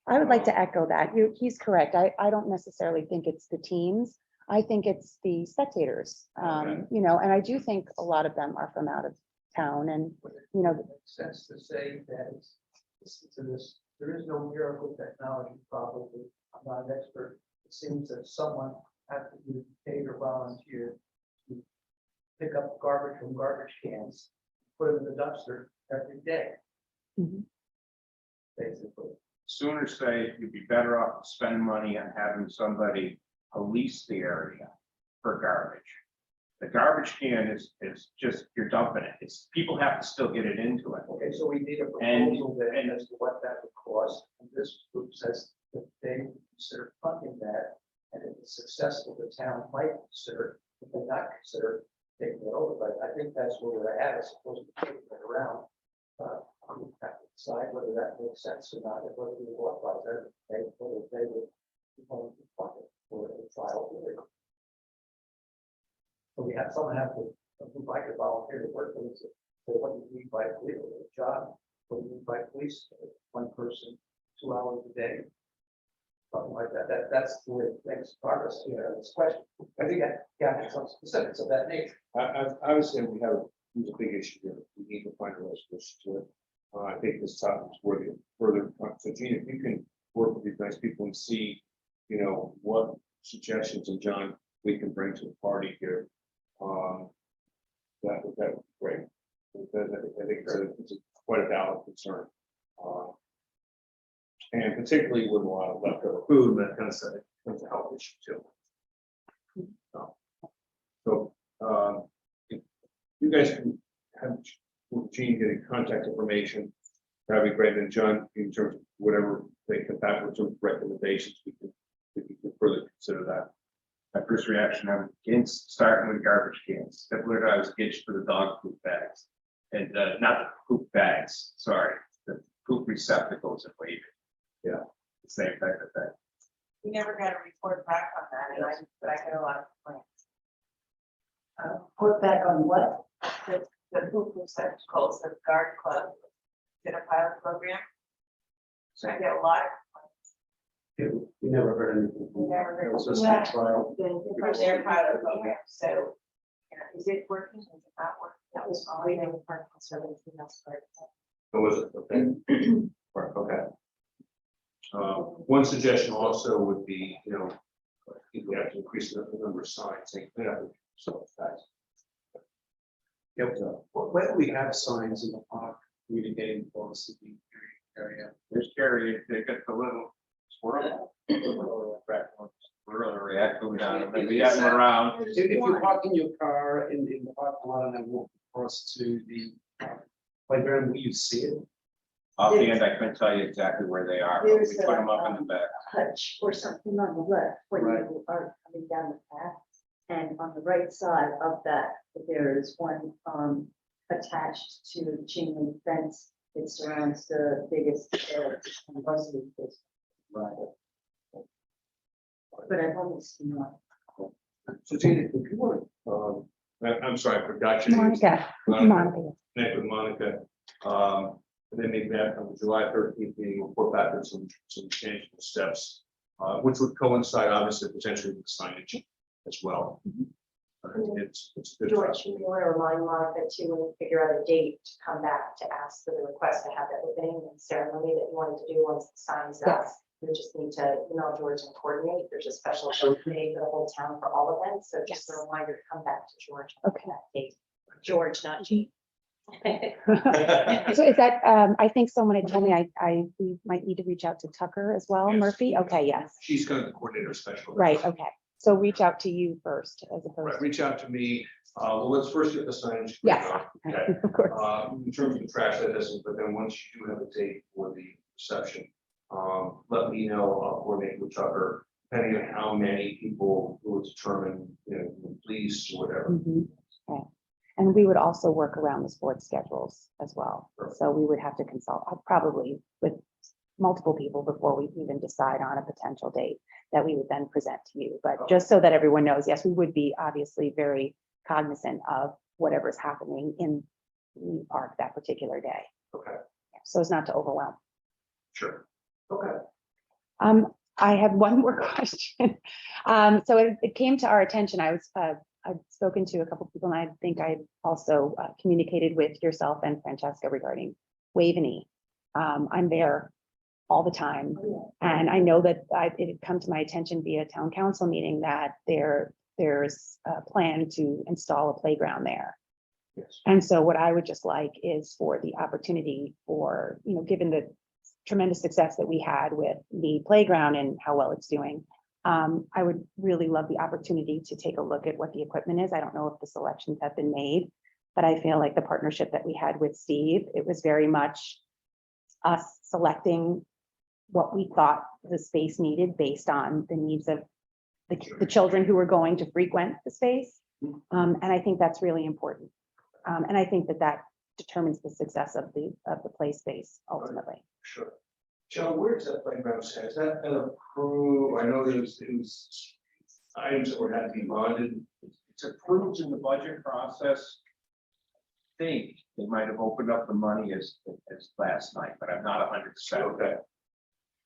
Speaker 8: I would like to echo that. He's correct. I don't necessarily think it's the teams. I think it's the spectators.
Speaker 7: Okay.
Speaker 8: You know, and I do think a lot of them are from out of town and, you know,
Speaker 10: Makes sense to say that there is no miracle technology probably. I'm not an expert. It seems that someone had to be paid or volunteer to pick up garbage from garbage cans, put them in the dumpster every day.
Speaker 8: Mhm.
Speaker 10: Basically.
Speaker 4: Sooner say you'd be better off spending money on having somebody police the area for garbage. The garbage can is just, you're dumping it. People have to still get it into it.
Speaker 10: Okay, so we need a
Speaker 4: And-
Speaker 10: proposal then as to what that would cost. And this group says that they would consider funding that. And if it's successful, the town might consider, if they not consider taking it over. But I think that's where we're at, as opposed to taking it around. We have to decide whether that makes sense or not, and whether we authorize that, whether they would want to fund it for a trial period. So we have, someone have to, who'd like to volunteer to work with us. So what do you need by legal job? What do you need by police? One person, 2 hours a day. Something like that. That's the way things progress, you know, this question. I think yeah, some specifics of that nature.
Speaker 2: I would say there's a big issue here. We need to find a resolution to it. I think this topic is worthy of further. So Gina, if you can work with these nice people and see, you know, what suggestions, and John, we can bring to the party here. That would be great. Because I think it's quite a valid concern. And particularly with a lot of leftover food, and that kind of stuff, it's a health issue too. So, if you guys can have Gene getting contact information, that'd be great. And John, in terms of whatever they come back with some recommendations, we if you could further consider that.
Speaker 4: My first reaction, I'm against starting with garbage cans. That's what I was against for the dog poop bags. And not the poop bags, sorry, the poop receptacles and waving.
Speaker 2: Yeah.
Speaker 4: The same type of thing.
Speaker 1: We never got a report back on that, but I got a lot of complaints. Report back on what? The hoop receptacles, the guard club, did a pilot program. So I get a lot of complaints.
Speaker 5: We never heard anything.
Speaker 1: We never heard-
Speaker 5: It was just
Speaker 1: Yeah.
Speaker 5: a trial.
Speaker 1: For their pilot program, so, you know, is it working, is it not working?
Speaker 3: That was all we know, park conservancy, that's part of it.
Speaker 2: So was it, okay? Right, okay. One suggestion also would be, you know, if we have to increase the number of signs, they clean up some guys.
Speaker 5: Yep. Where do we have signs in the park communicating policy area?
Speaker 4: There's Gary, they got the little squirrel. Squirrel raccoon on them, we have them around.
Speaker 5: If you park in your car in the parking lot and then walk across to the playground, will you see it?
Speaker 4: Offhand, I couldn't tell you exactly where they are, but we
Speaker 1: There's
Speaker 4: put them up in the back.
Speaker 1: Hutch or something on the left when
Speaker 5: Right.
Speaker 1: you are coming down the path. And on the right side of that, there is one attached to the chain link fence. It surrounds the biggest varsity field. But I've only seen one.
Speaker 2: So Tina, if you want, I'm sorry, I forgot your name.
Speaker 8: Monica,
Speaker 2: Monica,
Speaker 8: Monica.
Speaker 2: connect with Monica. And then maybe that on the July 13th meeting, report back on some change steps, which would coincide obviously potentially with signage as well. It's good for us.
Speaker 3: George, you want to remind Monica too, when you figure out a date to come back to ask for the request to have that opening and ceremony that you wanted to do once the sign's up.
Speaker 8: Yes.
Speaker 3: We just need to email George and coordinate. There's a special day for the whole town for all events, so just a
Speaker 8: Yes.
Speaker 3: reminder to come back to George.
Speaker 8: Okay.
Speaker 3: That date. George, not G.
Speaker 8: So is that, I think someone had told me we might need to reach out to Tucker as well,
Speaker 2: Yes.
Speaker 8: Murphy? Okay, yes,
Speaker 2: She's kind of the coordinator special.
Speaker 8: right, okay. So reach out to you first as
Speaker 2: Right,
Speaker 8: opposed to,
Speaker 2: reach out to me. Well, let's first get the signage.
Speaker 8: yes,
Speaker 2: Okay.
Speaker 8: of course.
Speaker 2: In terms of the trash, that doesn't, but then once you do have a date for the reception, let me know, I'll coordinate with Tucker, depending on how many people will determine, you know, the police or whatever.
Speaker 8: Mhm, okay. And we would also work around the sports schedules as well. So we would have to consult probably with multiple people before we even decide on a potential date that we would then present to you. But just so that everyone knows, yes, we would be obviously very cognizant of whatever's happening in the park that particular day.
Speaker 2: Okay,
Speaker 8: So as not to overwhelm.
Speaker 2: sure. Okay.
Speaker 8: I had one more question. So it came to our attention. I've spoken to a couple of people, and I think I also communicated with yourself and Francesca regarding Waveney. I'm there all the time, and I know that it had come to my attention via town council meeting that there's a plan to install a playground there.
Speaker 2: Yes.
Speaker 8: And so what I would just like is for the opportunity for, you know, given the tremendous success that we had with the playground and how well it's doing, I would really love the opportunity to take a look at what the equipment is. I don't know if the selections have been made, but I feel like the partnership that we had with Steve, it was very much us selecting what we thought the space needed based on the needs of the children who were going to frequent the space. And I think that's really important. And I think that determines the success of the play space ultimately.
Speaker 2: Sure. John, where's that playground set? Is that an approved? I know there was items that were had to be bonded.
Speaker 4: It's approved in the budget process. I think they might have opened up the money as last night, but I'm not 100%.
Speaker 2: Okay.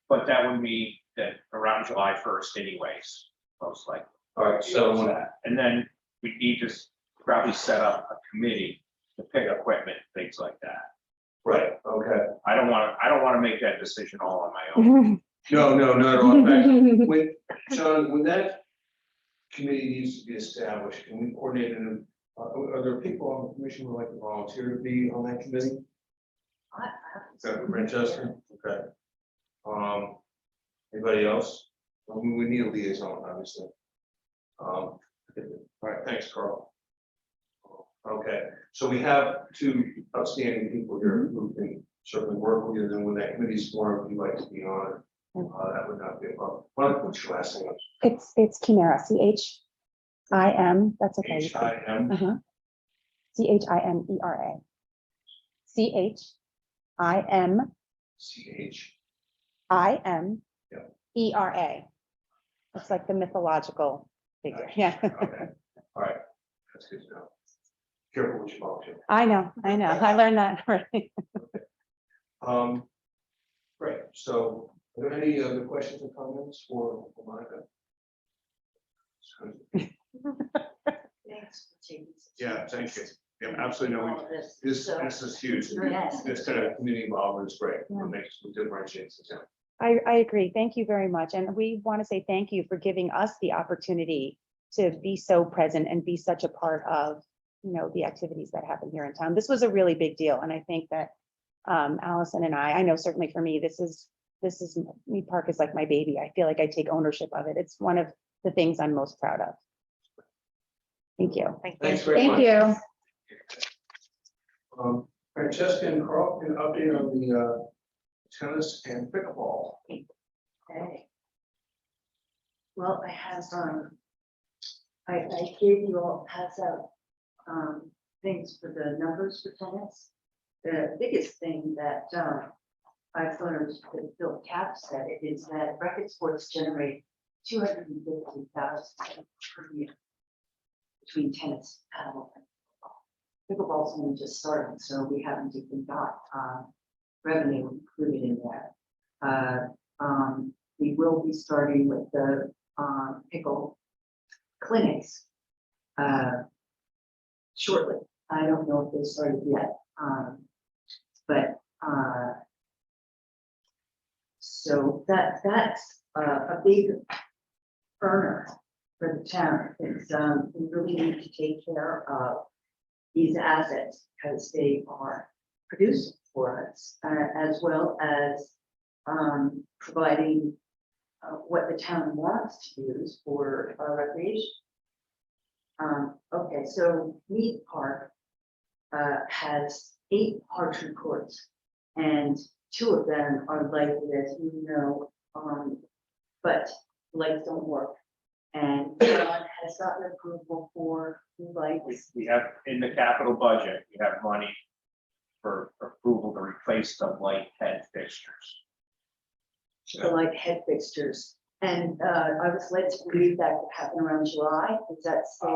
Speaker 4: But that would mean that around July 1st anyways, most likely.
Speaker 2: All right, so
Speaker 4: And then we need to probably set up a committee to pick equipment, things like that.
Speaker 2: right, okay.
Speaker 4: I don't want to make that decision all on my own.
Speaker 2: No, not at all. In fact, when, John, when that committee needs to be established, can we coordinate and are there people on the commission who would like to volunteer to be on that committee? Is that Francesca? Okay. Anybody else? We need a liaison, obviously. All right, thanks, Carl. Okay, so we have two outstanding people here who can certainly work with you, and then when that committee's formed, if you'd like to be on it,
Speaker 7: That would not be a problem. What's your last name?
Speaker 8: It's Chimera, CHIM, that's okay.
Speaker 2: HIM.
Speaker 8: Uh-huh. CHIMERA. CHIMERA.
Speaker 7: CH.
Speaker 8: It's like the mythological figure, yeah.
Speaker 7: Okay, all right, that's good to know. Careful what you talk to.
Speaker 8: I know, I learned that already.
Speaker 7: Great, so are there any other questions or comments for Monica?
Speaker 1: Thanks for taking.
Speaker 2: Yeah, thank you. Yeah, absolutely. No,
Speaker 1: All of this.
Speaker 2: this
Speaker 1: So-
Speaker 2: is huge.
Speaker 1: Yes.
Speaker 2: This kind of community involvement is great.
Speaker 8: Yeah.
Speaker 2: It makes, it differentiates the town.
Speaker 8: I agree. Thank you very much. And we want to say thank you for giving us the opportunity to be so present and be such a part of, the activities that happen here in town. This was a really big deal. And I think that Allison and I know certainly for me, this is Mead Park is like my baby. I feel like I take ownership of it. It's one of the things I'm most proud of. Thank you.
Speaker 7: Thanks very much.
Speaker 8: you.
Speaker 7: Francesca and Carl, an update on the tennis and pickleball.
Speaker 1: Okay. Well, I have, I gave you all pass out, things for the numbers for tennis. The biggest thing that, I've learned that Bill Cap said is that racket sports generate 250,000 per year between tennis, paddle, and pickleball. Pickleball's only just starting, so we haven't even got, revenue included in there. We will be starting with the pickle clinics shortly. I don't know if they started yet, but so that's a big earner for the town. It's we really need to take care of these assets because they are producing for us, as well as providing what the town wants to use for recreation. Okay, so Mead Park has 8 archery courts, and 2 of them are lighted, as you know, but lights don't work. And John has gotten approval for lights.
Speaker 4: We have in the capital budget, we have money for approval to replace the light head fixtures.
Speaker 1: The light head fixtures. And I was led to believe that would happen around July. Is that so?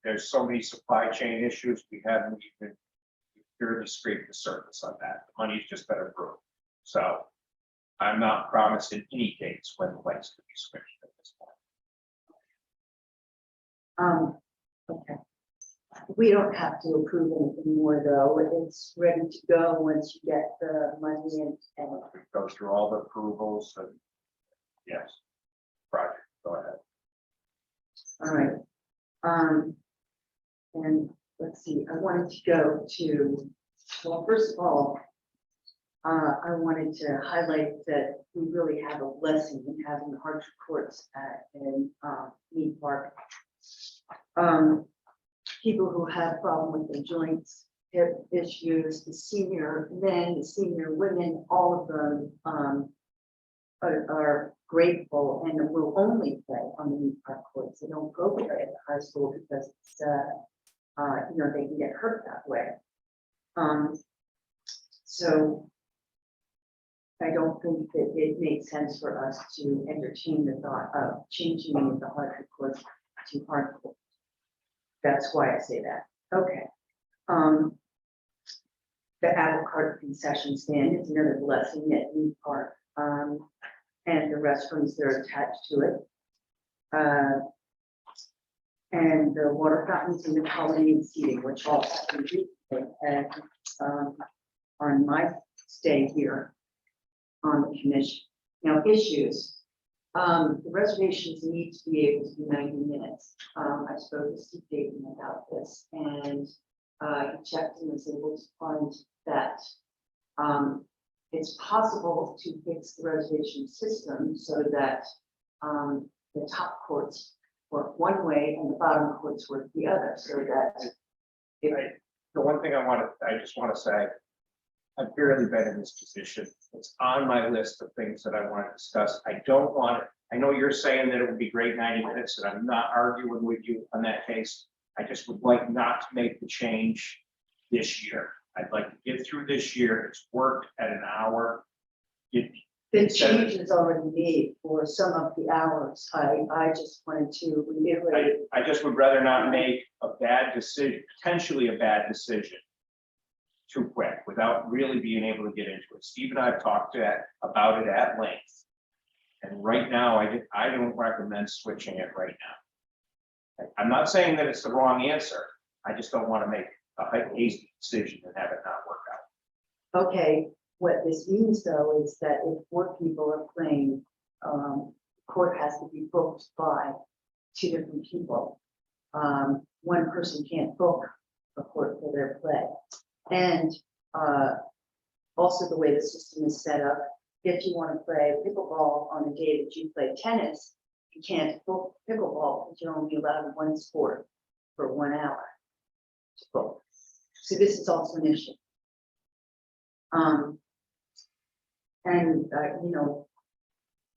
Speaker 4: There's so many supply chain issues, we haven't even barely scraped the surface on that. The money's just been approved. So I'm not promising any dates when the lights could be switched at this point.
Speaker 1: Okay. We don't have to approve anything more though. It's ready to go once you get the money in. And
Speaker 4: We go through all the approvals and yes, project, go ahead.
Speaker 1: all right. And let's see, I wanted to go to, well, first of all, I wanted to highlight that we really have a blessing in having the archery courts in Mead Park. People who have problem with the joints, hip issues, the senior men, the senior women, all of them are grateful and will only play on the Mead Park courts. They don't go there at the high school because it's they can get hurt that way. So I don't think that it makes sense for us to entertain the thought of changing the archery courts to hardcore. That's why I say that. Okay. The apple cart concession stand is another blessing at Mead Park, and the restrooms that are attached to it. And the water fountains and the colonnade seating, which all happened recently, and on my stay here on the commission. Now, issues. The reservations need to be able to be 90 minutes. I spoke to Steve Dayton about this, and he checked and was able to find that it's possible to fix the reservation system so that the top courts work one way and the bottom courts work the other, so that
Speaker 4: The one thing I just want to say, I've barely been in this position It's on my list of things that I want to discuss. I don't want it. I know you're saying that it would be great 90 minutes, and I'm not arguing with you on that case. I just would like not to make the change this year. I'd like to get through this year. It's worked at an hour.
Speaker 1: The
Speaker 4: Instead of-
Speaker 1: change is already made for some of the hours. I just wanted to reiterate.
Speaker 4: I just would rather not make a bad decision, potentially a bad decision too quick without really being able to get into it. Steve and I have talked about it at length. And right now, I don't recommend switching it right now. I'm not saying that it's the wrong answer. I just don't want to make a hasty decision and have it not work out.
Speaker 1: Okay, what this means though is that if 4 people are playing, court has to be booked by 2 different people. One person can't book a court for their play. And also the way the system is set up, if you want to play pickleball on a day that you play tennis, you can't book pickleball because you're only allowed 1 sport for 1 hour to book. So this is also an issue. You know,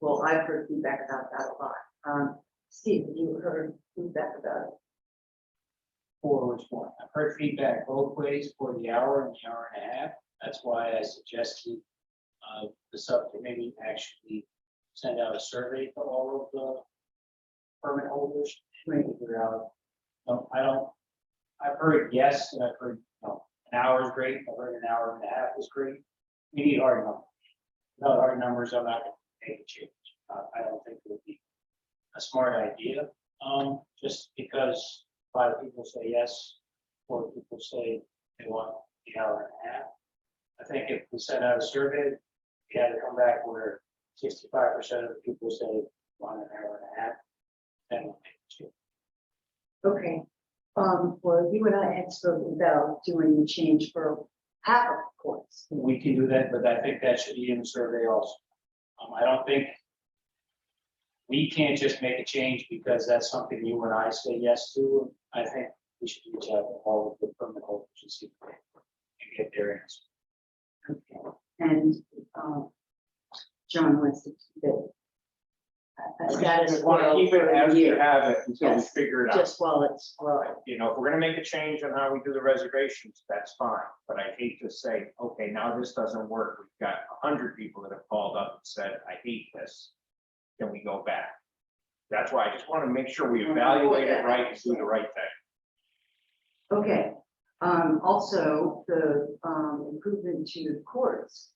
Speaker 1: well, I've heard feedback about that a lot. Steve, have you heard feedback about it?
Speaker 10: For which one? I've heard feedback both ways for the hour and the hour and a half. That's why I suggested the subcommittee actually send out a survey to all of the permit holders.
Speaker 1: Right.
Speaker 10: Figure out, no, I've heard yes, and I've heard, no, an hour is great. I've heard an hour and a half is great. We need hard numbers. Without hard numbers, I'm not going to make a change. I don't think it would be a smart idea. Just because 5 people say yes, 4 people say they want the hour and a half. I think if we sent out a survey, we had to come back where 65% of the people say want an hour and a half. Then we'll make a change.
Speaker 1: Okay. Well, you and I had spoken about doing the change for half of the courts.
Speaker 10: We can do that, but I think that should be in the survey also. I don't think we can't just make a change because that's something you and I say yes to. I think we should reach out to all of the permit holders and see if they can get their answer.
Speaker 1: Okay. And John wants to keep it. Status
Speaker 4: Want to
Speaker 1: quo
Speaker 4: keep it
Speaker 1: for a
Speaker 4: as we
Speaker 1: year,
Speaker 4: have it until we
Speaker 1: Yes,
Speaker 4: figure it out.
Speaker 1: just while it's growing.
Speaker 4: You know, if we're gonna make a change on how we do the reservations, that's fine, but I hate to say, okay, now this doesn't work. We've got 100 people that have called up and said, I hate this. Can we go back? That's why I just want to make sure we evaluate it right and do the right thing.
Speaker 1: Okay, also the improvement to the courts.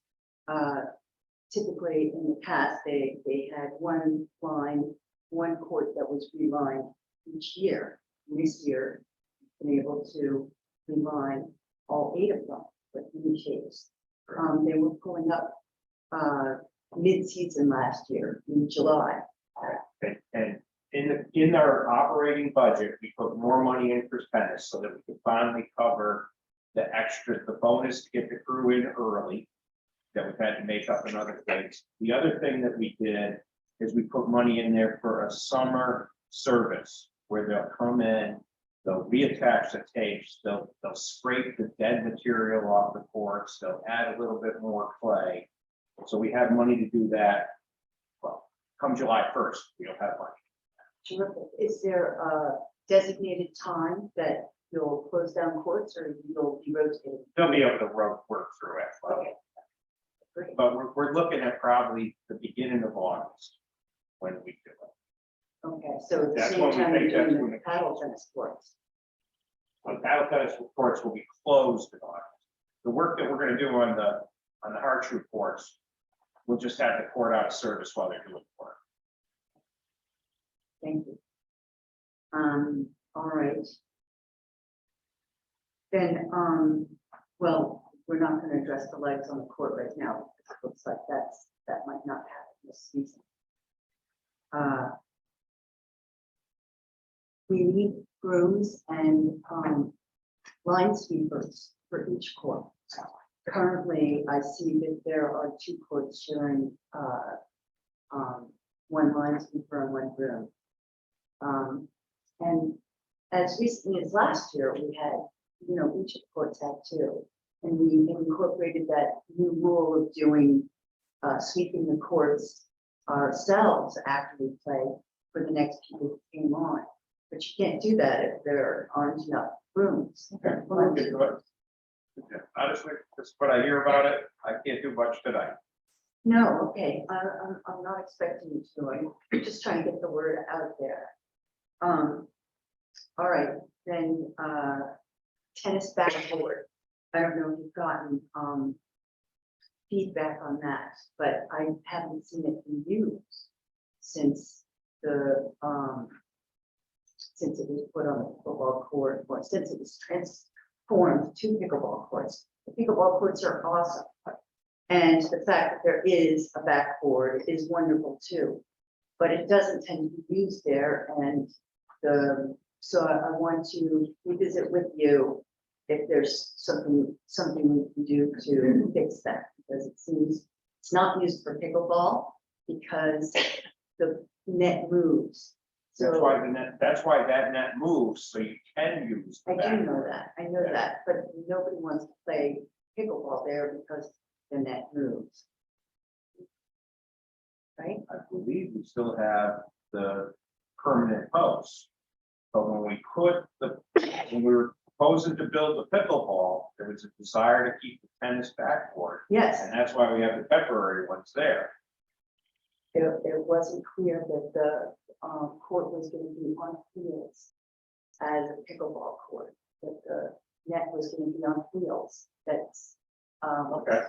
Speaker 1: Typically in the past, they had 1 line, 1 court that was relined each year. This year, been able to reline all 8 of them, but in the case. They were pulling up mid-season last year in July.
Speaker 4: And in our operating budget, we put more money in for tennis so that we could finally cover the extra, the bonus to get the crew in early that we've had to make up in other things. The other thing that we did is we put money in there for a summer service where they'll come in, they'll reattach the tapes, they'll scrape the dead material off the courts, they'll add a little bit more clay. So we have money to do that. Well, come July 1st, we don't have money.
Speaker 1: Terrific. Is there a designated time that you'll close down courts or you'll be rotating?
Speaker 4: They'll be able to work through it.
Speaker 1: Okay. Great.
Speaker 4: But we're looking at probably the beginning of August when we do it.
Speaker 1: Okay, so at the
Speaker 4: That's
Speaker 1: same
Speaker 4: when we
Speaker 1: time, you're
Speaker 4: think that's
Speaker 1: doing
Speaker 4: when
Speaker 1: the
Speaker 4: it-
Speaker 1: paddle tennis courts.
Speaker 4: The paddle tennis courts will be closed in August. The work that we're gonna do on the Hartrue courts, we'll just have the court out of service while they're doing work.
Speaker 1: Thank you. All right. Then, well, we're not going to address the legs on the court right now. It looks like that might not happen this season. We need brooms and line sweepers for each court. Currently, I see that there are 2 courts sharing 1 line sweeper and 1 broom. And as recently as last year, we had, you know, each of the courts had 2. And we incorporated that new rule of doing sweeping the courts ourselves after we play for the next people who came on. But you can't do that if there aren't enough rooms.
Speaker 4: Okay, we'll get to it. Yeah, honestly, that's what I hear about it. I can't do much tonight.
Speaker 1: No, okay, I'm not expecting you to, I'm just trying to get the word out there. All right, then, tennis backboard. I don't know if you've gotten, feedback on that, but I haven't seen it in use since the, since it was put on the pickleball court, or since it was transformed to pickleball courts. The pickleball courts are awesome. And the fact that there is a backboard is wonderful too, but it doesn't tend to be used there, and so I want to revisit with you if there's something we can do to fix that, because it seems it's not used for pickleball because the net moves.
Speaker 4: That's
Speaker 1: So
Speaker 4: why that's why that net moves, so you can use. the
Speaker 1: I do
Speaker 4: back.
Speaker 1: know that, I know that, but nobody wants to play pickleball there because the net moves. Right?
Speaker 4: I believe we still have the permanent posts. But when we were proposing to build the pickleball, there was a desire to keep the tennis backboard.
Speaker 1: Yes,
Speaker 4: And that's why we have the temporary ones there.
Speaker 1: it wasn't clear that the court was gonna be on fields as a pickleball court, that the net was gonna be on fields. That's,
Speaker 4: Okay.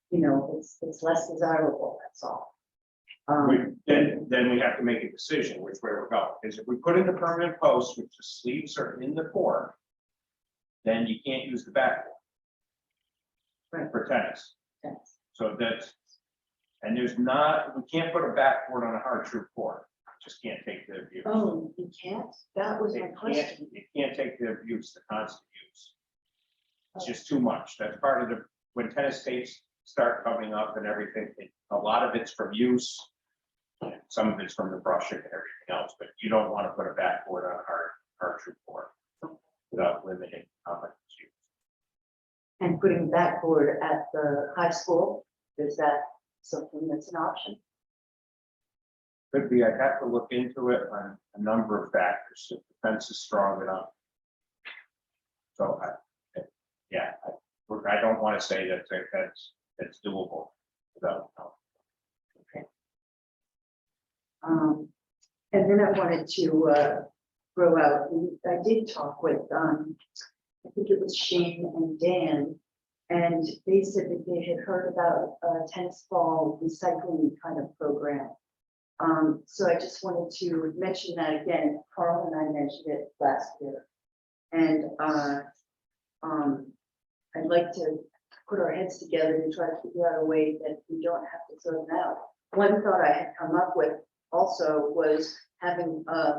Speaker 1: you know, it's less desirable, that's all.
Speaker 4: Then we have to make a decision which way we're going. Because if we put in the permanent posts, which the sleeves are in the court, then you can't use the backboard.
Speaker 1: Right.
Speaker 4: For tennis.
Speaker 1: Yes.
Speaker 4: So that's, and we can't put a backboard on a hard true court. Just can't take the abuse.
Speaker 1: Oh, you can't? That was my question.
Speaker 4: You can't take the abuse, the constant use. It's just too much. That's part of when tennis tapes start coming up and everything, a lot of it's from use. Some of it's from the brushing and everything else, but you don't want to put a backboard on a hard true court without limiting how much it's used.
Speaker 1: And putting backboard at the high school, is that something that's an option?
Speaker 4: Could be, I'd have to look into it on a number of factors, if the fence is strong enough. So, I don't want to say that's doable without.
Speaker 1: And then I wanted to throw out, I did talk with, I think it was Shane and Dan, and they said that they had heard about a tennis ball recycling kind of program. So I just wanted to mention that again. Carl and I mentioned it last year. And I'd like to put our heads together and try to figure out a way that we don't have to throw them out. One thought I had come up with also was having a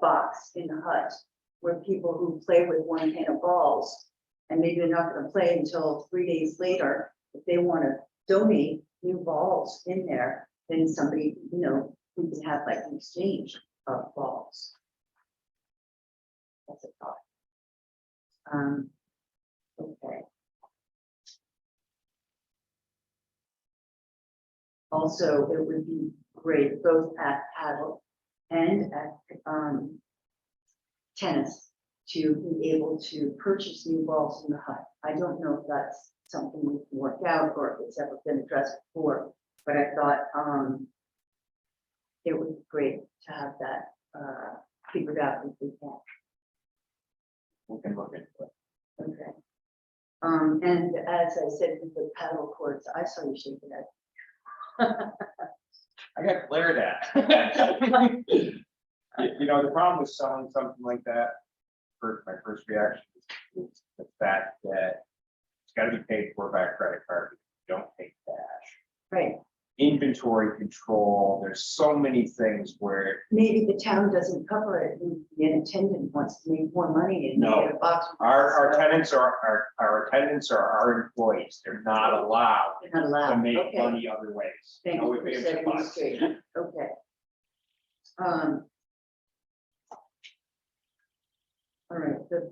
Speaker 1: box in the hut where people who play with one can of balls, and maybe they're not gonna play until 3 days later, if they wanna donate new balls in there, then somebody, you know, we can have like an exchange of balls. That's a thought. Okay. Also, it would be great both at paddle and at tennis to be able to purchase new balls in the hut. I don't know if that's something we can work out or if it's ever been addressed before, but I thought it would be great to have that figured out if we can.
Speaker 4: We can look into it.
Speaker 1: Okay. And as I said with the paddle courts, I saw you shaking that.
Speaker 4: I got glared at. You know, the problem with selling something like that, my first reaction is the fact that it's gotta be paid for by a credit card. You don't take cash.
Speaker 1: Right.
Speaker 4: Inventory control, there's so many things where
Speaker 1: Maybe the town doesn't cover it. The attendant wants to make more money and
Speaker 4: No.
Speaker 1: get a box.
Speaker 4: our attendants are our employees. They're not allowed
Speaker 1: They're not
Speaker 4: to
Speaker 1: allowed.
Speaker 4: make
Speaker 1: Okay.
Speaker 4: money other ways.
Speaker 1: Thank
Speaker 4: No,
Speaker 1: you
Speaker 4: we
Speaker 1: for
Speaker 4: pay them
Speaker 1: setting
Speaker 4: to
Speaker 1: me
Speaker 4: us.
Speaker 1: straight. Okay. All right, the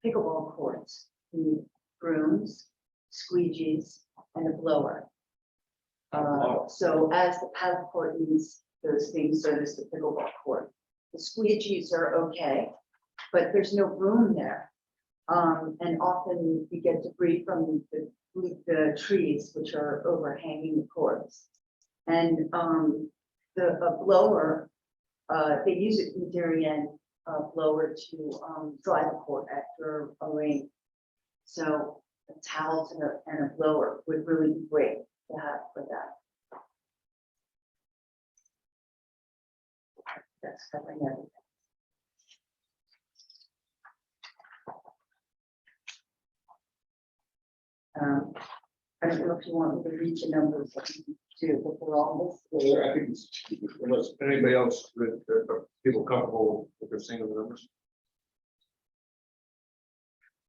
Speaker 1: pickleball courts, the brooms, squeegees, and a blower. So as the paddle court needs those things, so does the pickleball court. The squeegees are okay, but there's no room there. And often you get debris from the trees which are overhanging the courts. And the blower, they use it in Darien, blower to dry the court after a rain. So a towel and a blower would really be great to have for that. That's covering everything. I don't know if you want me to read the numbers too, but they're all listed.
Speaker 7: I think it's, unless anybody else, are people comfortable with their single numbers?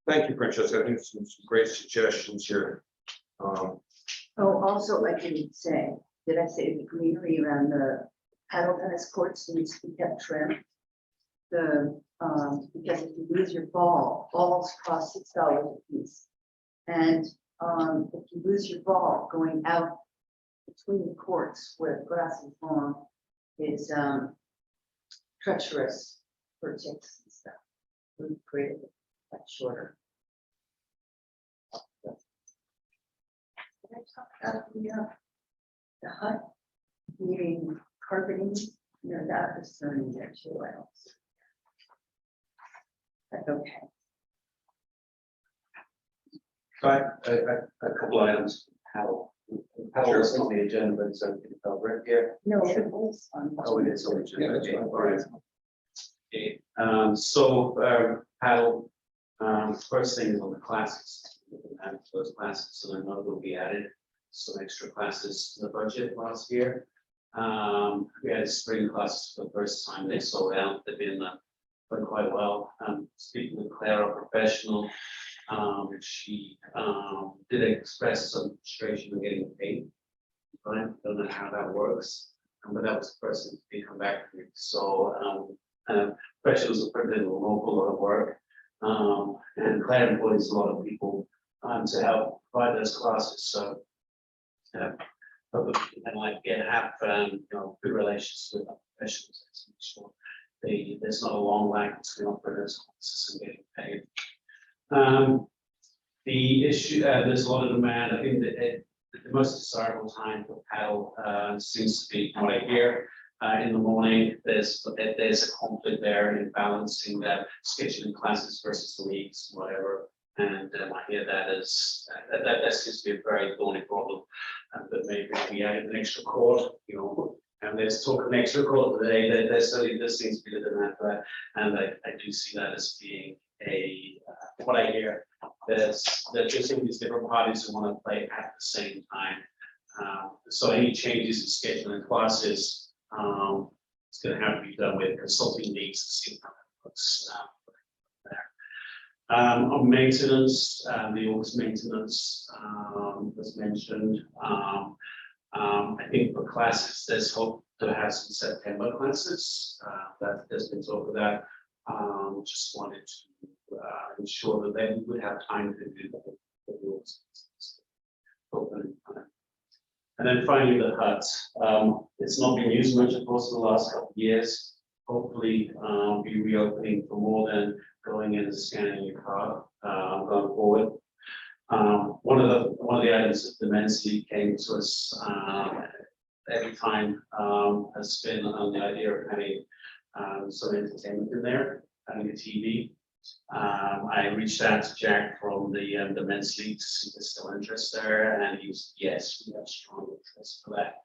Speaker 7: Thank you, Francesca. I think some great suggestions here.
Speaker 1: Oh, also, I didn't say, did I say the greenery around the paddle tennis courts needs to be kept trimmed? Because if you lose your balls cost $6 a piece. And if you lose your ball going out between the courts where the grass is long, is treacherous for ticks and stuff. We've created that shorter. Did I talk about the hut needing carpeting? No, that was thrown in there too. I don't see. But okay.
Speaker 5: So a couple items, how is on the agenda, but it's okay to cover it here.
Speaker 1: No, it was on.
Speaker 5: Oh, it is.
Speaker 7: Yeah, that's
Speaker 5: Okay,
Speaker 7: fine.
Speaker 5: all right. Okay, paddle, first thing is on the classes. And those classes, so they're not going to be added, some extra classes to the budget last year. We had spring classes for the first time, they sold out, they've been doing quite well. Speaking with Claire, our professional, she did express some frustration of getting paid. I don't know how that works, but that was the person to come back to me. So professionals are pretty local, a lot of work. And Claire employs a lot of people to help provide those classes. So and like have good relations with the professionals to make sure there's not a long lag between offering those classes and getting paid. The issue, there's a lot of demand. I think that the most desirable time for paddle seems to be right here in the morning. There's a conflict there in balancing that scheduling classes versus the leagues, whatever. And I hear that is that seems to be a very thorny problem. But maybe we added an extra court, and there's talk of an extra court today. There certainly does seem to be the demand for that, and I do see that as being what I hear. There's just all these different parties who want to play at the same time. So any changes in scheduling classes, it's going to have to be done with consulting leagues to see how that looks there. On maintenance, the August maintenance was mentioned. I think for classes, there's hope to have some September classes. That there's been talk of that. Just wanted to ensure that they would have time to do the rules. And then finally, the hut. It's not been used much, of course, in the last couple of years. Hopefully, be reopening for more than going in and scanning your card going forward. One of the items that the men's league came to us every time has been on the idea of having some entertainment in there, having a TV. I reached out to Jack from the men's league to see if there's still interest there, and he was yes, we have strong interest for that.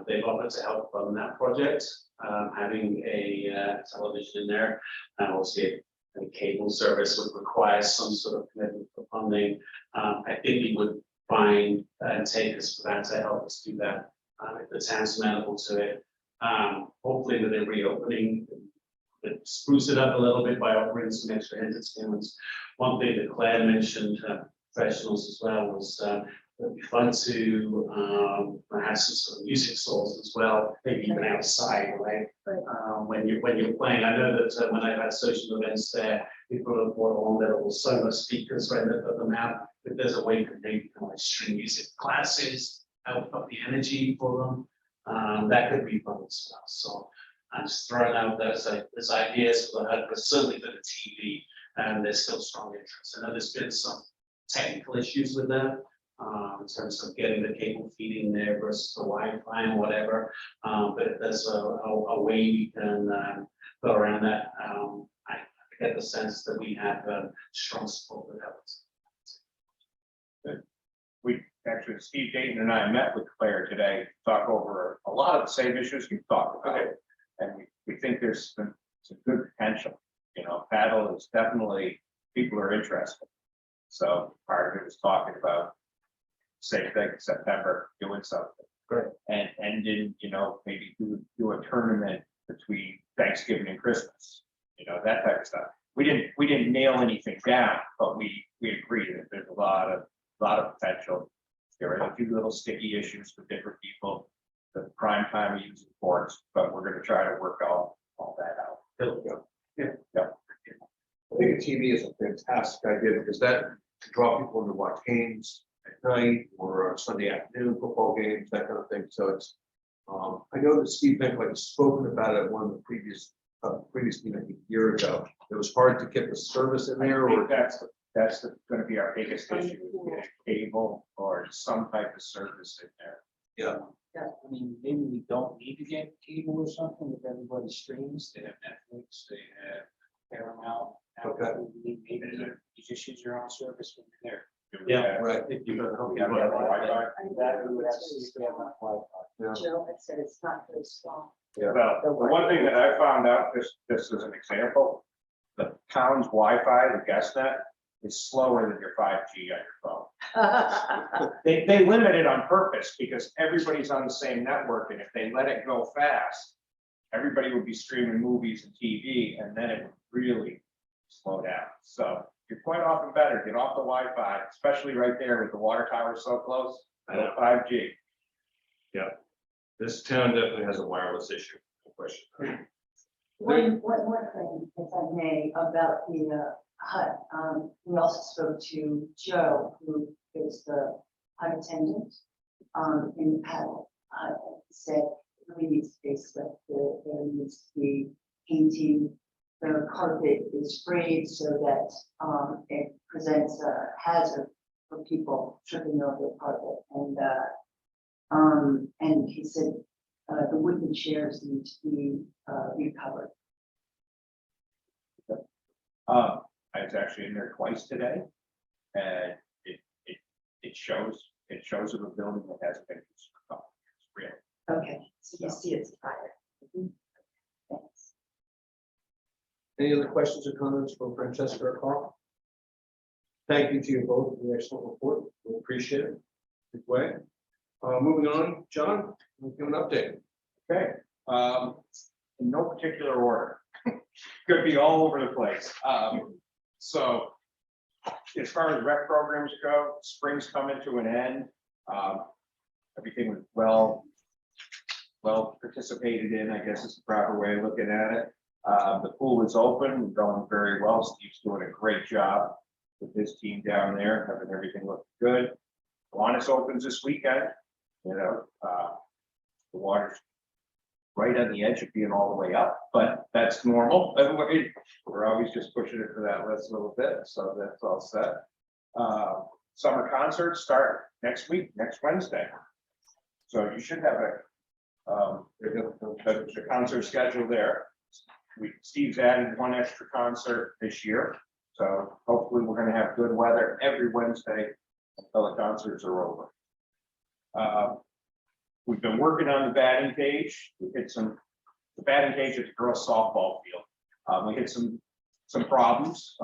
Speaker 5: They've offered to help fund that project, having a television in there, and obviously a cable service would require some sort of commitment for funding. I think he would find and take us for that to help us do that. If the town's amenable to it, hopefully with the reopening, spruce it up a little bit by offering some extra entertainments. One thing that Claire mentioned, professionals as well, was it'd be fun to have some sort of music stalls as well, maybe even outside, right? When you're playing. I know that when I've had social events there, people have brought along their little solar speakers, right? They put them out. if there's a way that they can like stream music classes, help up the energy for them, that could be fun as well. So I'm just throwing out those ideas for that, but certainly for the TV, and there's still strong interest. I know there's been some technical issues with that, in terms of getting the cable feeding there versus the Wi-Fi and whatever. But if there's a way we can go around that, I get the sense that we have strong support with that.
Speaker 4: We actually, Steve Dayton and I met with Claire today, to talk over a lot of the same issues you talked about. And we think there's some good potential, you know, paddle is definitely, people are interested. So part of it was talking about, same thing, September, doing something.
Speaker 5: Great.
Speaker 4: And then, you know, maybe do a tournament between Thanksgiving and Christmas, you know, that type of stuff. We didn't nail anything down, but we agreed that there's a lot of potential. There are a few little sticky issues with different people. The prime time we use sports, but we're gonna try to work all that out.
Speaker 7: I think a TV is a fantastic idea because that to draw people to watch games at night or Sunday afternoon, football games, that kind of thing. So it's, I know that Steve Bentley has spoken about it at one of the previous meeting, I think, a year ago. It was hard to get the service in there,
Speaker 4: I
Speaker 7: or
Speaker 4: think that's gonna be our biggest issue, is getting cable or some type of service in there.
Speaker 7: yeah.
Speaker 10: I mean, maybe we don't need to get cable or something if everybody streams. They have Netflix, they have Paramount.
Speaker 7: Okay.
Speaker 10: Maybe you just use your own service when you're there.
Speaker 5: Yeah.
Speaker 7: Right.
Speaker 4: If you have Wi-Fi.
Speaker 10: That we would have to see if we have enough Wi-Fi.
Speaker 7: Yeah.
Speaker 1: Joe had said it's not very strong.
Speaker 4: Well, the one thing that I found out, just as an example, the town's Wi-Fi, the guest net, is slower than your 5G on your phone. They limit it on purpose because everybody's on the same network, and if they let it go fast, everybody would be streaming movies and TV, and then it would really slow down. So you're quite often better, get off the Wi-Fi, especially right there with the water tower so close, go 5G.
Speaker 7: This town definitely has a wireless issue, no question.
Speaker 1: One more thing, if I may, about the hut. We also spoke to Joe, who is the hut attendant in the paddle. Said we need space left. There needs to be painting. The carpet is sprayed so that it presents a hazard for people tripping over the carpet. And he said the wooden chairs need to be recovered.
Speaker 4: I was actually in there twice today, and it shows of a building that hasn't been used for a couple of years, really.
Speaker 1: Okay, so you see it's fire. Thanks.
Speaker 7: Any other questions or comments from Francesca or Carl? Thank you to you both for the excellent report. We appreciate it. Good way. Moving on, John, we'll give an update.
Speaker 4: Okay, in no particular order. Could be all over the place. So as far as rec programs go, spring's coming to an end. Everything was well participated in, I guess is the proper way of looking at it. The pool is open, going very well. Steve's doing a great job with his team down there, having everything look good. Kiwanis opens this weekend. You know, the water's right on the edge of being all the way up, but that's normal. We're always just pushing it to that list a little bit, so that's all set. Summer concerts start next week, next Wednesday. So you should have a concert schedule there. Steve's added one extra concert this year, so hopefully we're gonna have good weather every Wednesday until the concerts are over. We've been working on the batting cage. We hit the batting cage at the girls softball field. We hit some problems.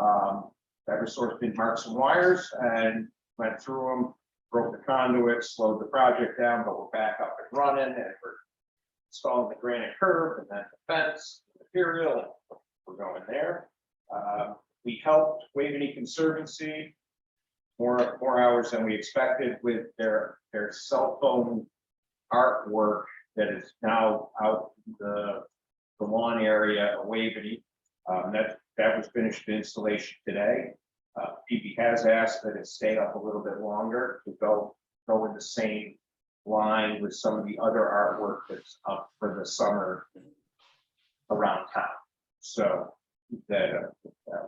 Speaker 4: Eversource did mark some wires and went through them, broke the conduit, slowed the project down, but we're back up and running, and we're installing the granite curb and then the fence, material, and we're going there. We helped Waveney Conservancy more hours than we expected with their cell phone artwork that is now out in the lawn area of Waveney. That was finished installation today. PB has asked that it stay up a little bit longer to go in the same line with some of the other artwork that's up for the summer around town. So keep that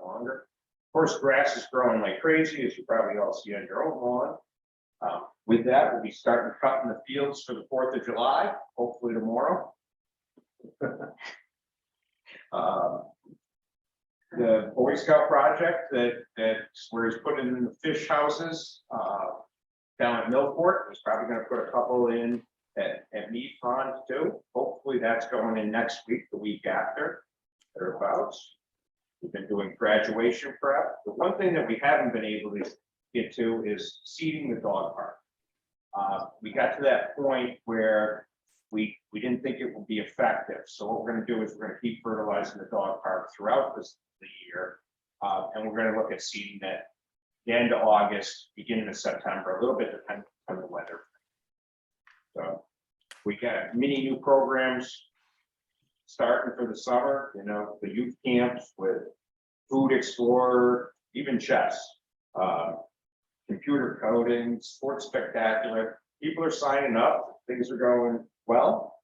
Speaker 4: longer. Of course, grass is growing like crazy, as you probably all see on your own lawn. With that, we'll be starting cutting the fields for the 4th of July, hopefully tomorrow. The Boy Scout project that's where he's putting in the fish houses down at Millport. He's probably going to put a couple in at Mead Pond too. Hopefully that's going in next week, the week after, thereabouts. We've been doing graduation prep. The one thing that we haven't been able to get to is seeding the dog park. We got to that point where we didn't think it would be effective. So what we're going to do is we're going to keep fertilizing the dog park throughout the year. And we're going to look at seeding that the end of August, beginning of September, a little bit depending on the weather. So we got many new programs starting for the summer, you know, the youth camps with Food Explorer, even chess, computer coding, sports spectacular. People are signing up, things are going well.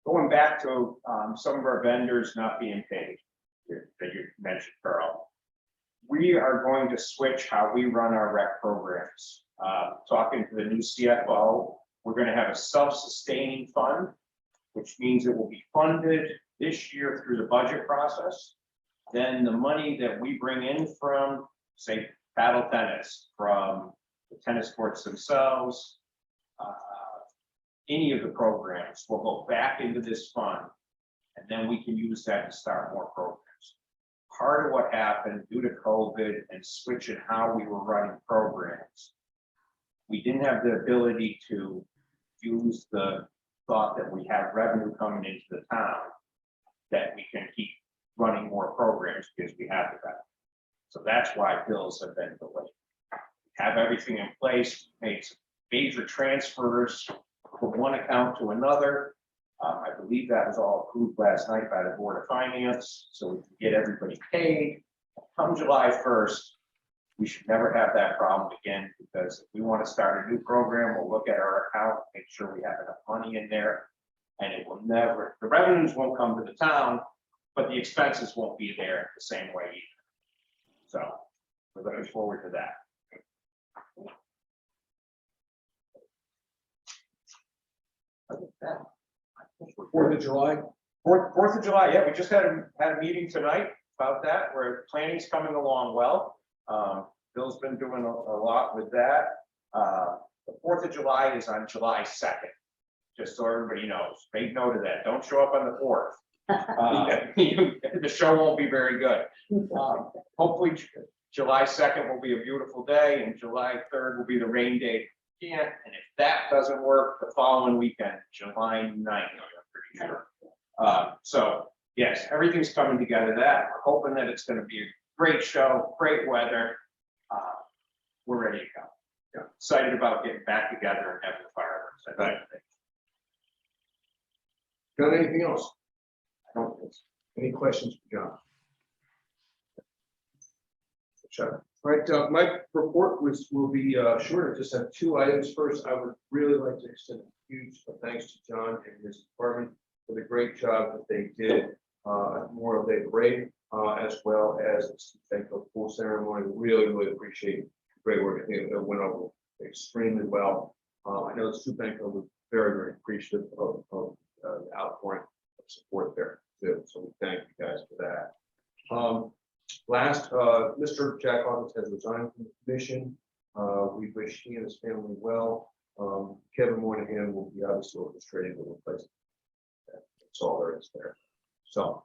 Speaker 4: Going back to some of our vendors not being paid, that you mentioned, Carl. We are going to switch how we run our rec programs. Talking to the new CFO, we're going to have a self-sustaining fund, which means it will be funded this year through the budget process. Then the money that we bring in from, say, paddle tennis, from the tennis courts themselves, any of the programs will go back into this fund, and then we can use that to start more programs. Part of what happened due to COVID and switching how we were running programs, we didn't have the ability to use the thought that we have revenue coming into the town, that we can keep running more programs because we have the revenue. So that's why bills have been delayed. Have everything in place, make some major transfers from one account to another. I believe that was all approved last night by the Board of Finance, so we can get everybody paid. Come July 1st, we should never have that problem again, because if we want to start a new program, we'll look at our account, make sure we have enough money in there, and it will never, the revenues won't come to the town, but the expenses won't be there the same way either. So we're looking forward to that.
Speaker 7: Fourth of July?
Speaker 4: Fourth of July, yeah, we just had a meeting tonight about that, where planning's coming along well. Bill's been doing a lot with that. The 4th of July is on July 2nd, just so everybody knows. Make note of that. Don't show up on the 4th. The show won't be very good. Hopefully, July 2nd will be a beautiful day, and July 3rd will be the rain day. And if that doesn't work, the following weekend, July 9th, I'm pretty sure. So yes, everything's coming together. That we're hoping that it's going to be a great show, great weather. We're ready to go. Yeah. Excited about getting back together and having the fireworks. I think.
Speaker 7: Got anything else?
Speaker 4: I don't think so.
Speaker 7: Any questions for John? Sure. All right, my report will be short. I just have 2 items. First, I would really like to extend a huge thanks to John and his department for the great job that they did at Memorial Day Parade, as well as the Steve Benko pool ceremony. Really appreciate the great work. I think it went over extremely well. I know Steve Benko was very appreciative of the outpouring of support there too. So we thank you guys for that. Last, Mr. Jack Hawkins has resigned from the commission. We wish he and his family well. Kevin Moynihan will be obviously orchestrating the replacement. That's all there is there. So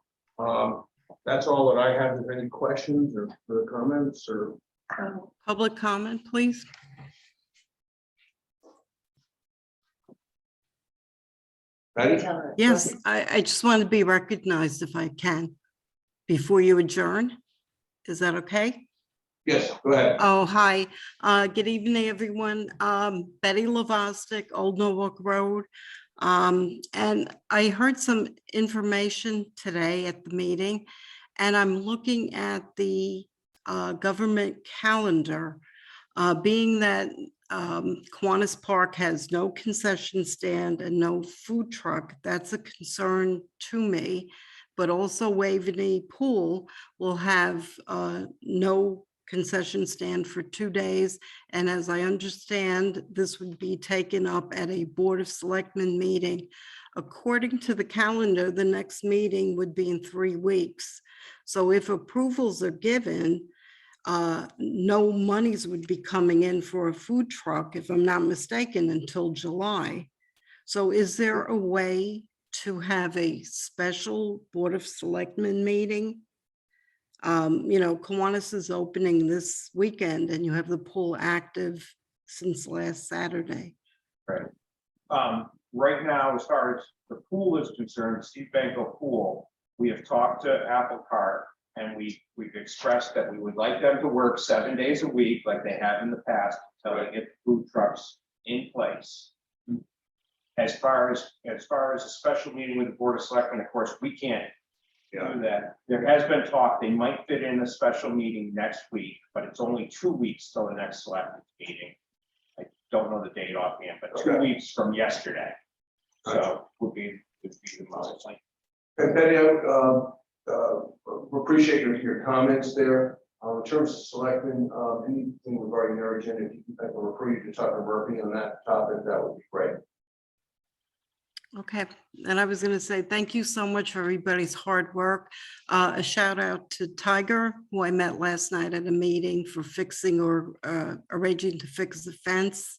Speaker 7: that's all that I have. If any questions or further comments or
Speaker 11: Public comment, please.
Speaker 7: Patty?
Speaker 11: Yes, I just want to be recognized if I can before you adjourn. Is that okay?
Speaker 7: Yes, go ahead.
Speaker 11: Oh, hi. Good evening, everyone. Betty Lavostic, Old Norwalk Road. And I heard some information today at the meeting, and I'm looking at the government calendar, being that Kiwanis Park has no concession stand and no food truck, that's a concern to me. But also Waveney Pool will have no concession stand for 2 days. And as I understand, this would be taken up at a Board of Selectmen meeting. According to the calendar, the next meeting would be in 3 weeks. So if approvals are given, no monies would be coming in for a food truck, if I'm not mistaken, until July. So is there a way to have a special Board of Selectmen meeting? Kiwanis is opening this weekend and you have the pool active since last Saturday.
Speaker 4: Right now, as far as the pool is concerned, Steve Benko Pool, we have talked to Apple Cart and we've expressed that we would like them to work 7 days a week like they have in the past until they get food trucks in place. As far as a special meeting with the Board of Selectmen, of course, we can't do that. There has been talk, they might fit in a special meeting next week, but it's only 2 weeks till the next selectmen's meeting. I don't know the date offhand, but 2 weeks from yesterday. So would be the most likely.
Speaker 7: And Betty, appreciate your comments there. In terms of selecting, anything regarding their agenda, if you can refer you to Tucker Murphy on that topic, that would be great.
Speaker 11: Okay, and I was going to say thank you so much for everybody's hard work. A shout out to Tiger, who I met last night at a meeting for fixing or arranging to fix the fence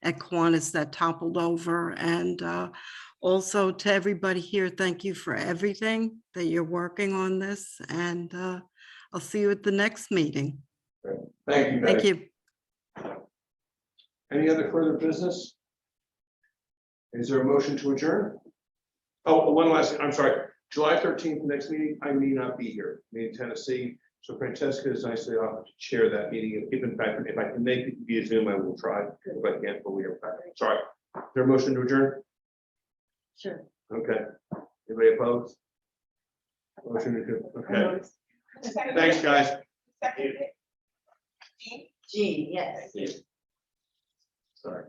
Speaker 11: at Kiwanis that toppled over. And also to everybody here, thank you for everything that you're working on this. And I'll see you at the next meeting.
Speaker 7: Thank you, Betty.
Speaker 11: Thank you.
Speaker 7: Any other further business? Is there a motion to adjourn? Oh, one last thing, I'm sorry, July 13th, next meeting, I may not be here, I'm in Tennessee. So Francesca is nicely offered to chair that meeting. If in fact, if I can make it via Zoom, I will try, if I can't, but we are, sorry. Is there a motion to adjourn?
Speaker 1: Sure.
Speaker 7: Okay, anybody opposed? Motion to adjourn, okay, thanks, guys.
Speaker 1: Jean, yes.
Speaker 7: Sorry.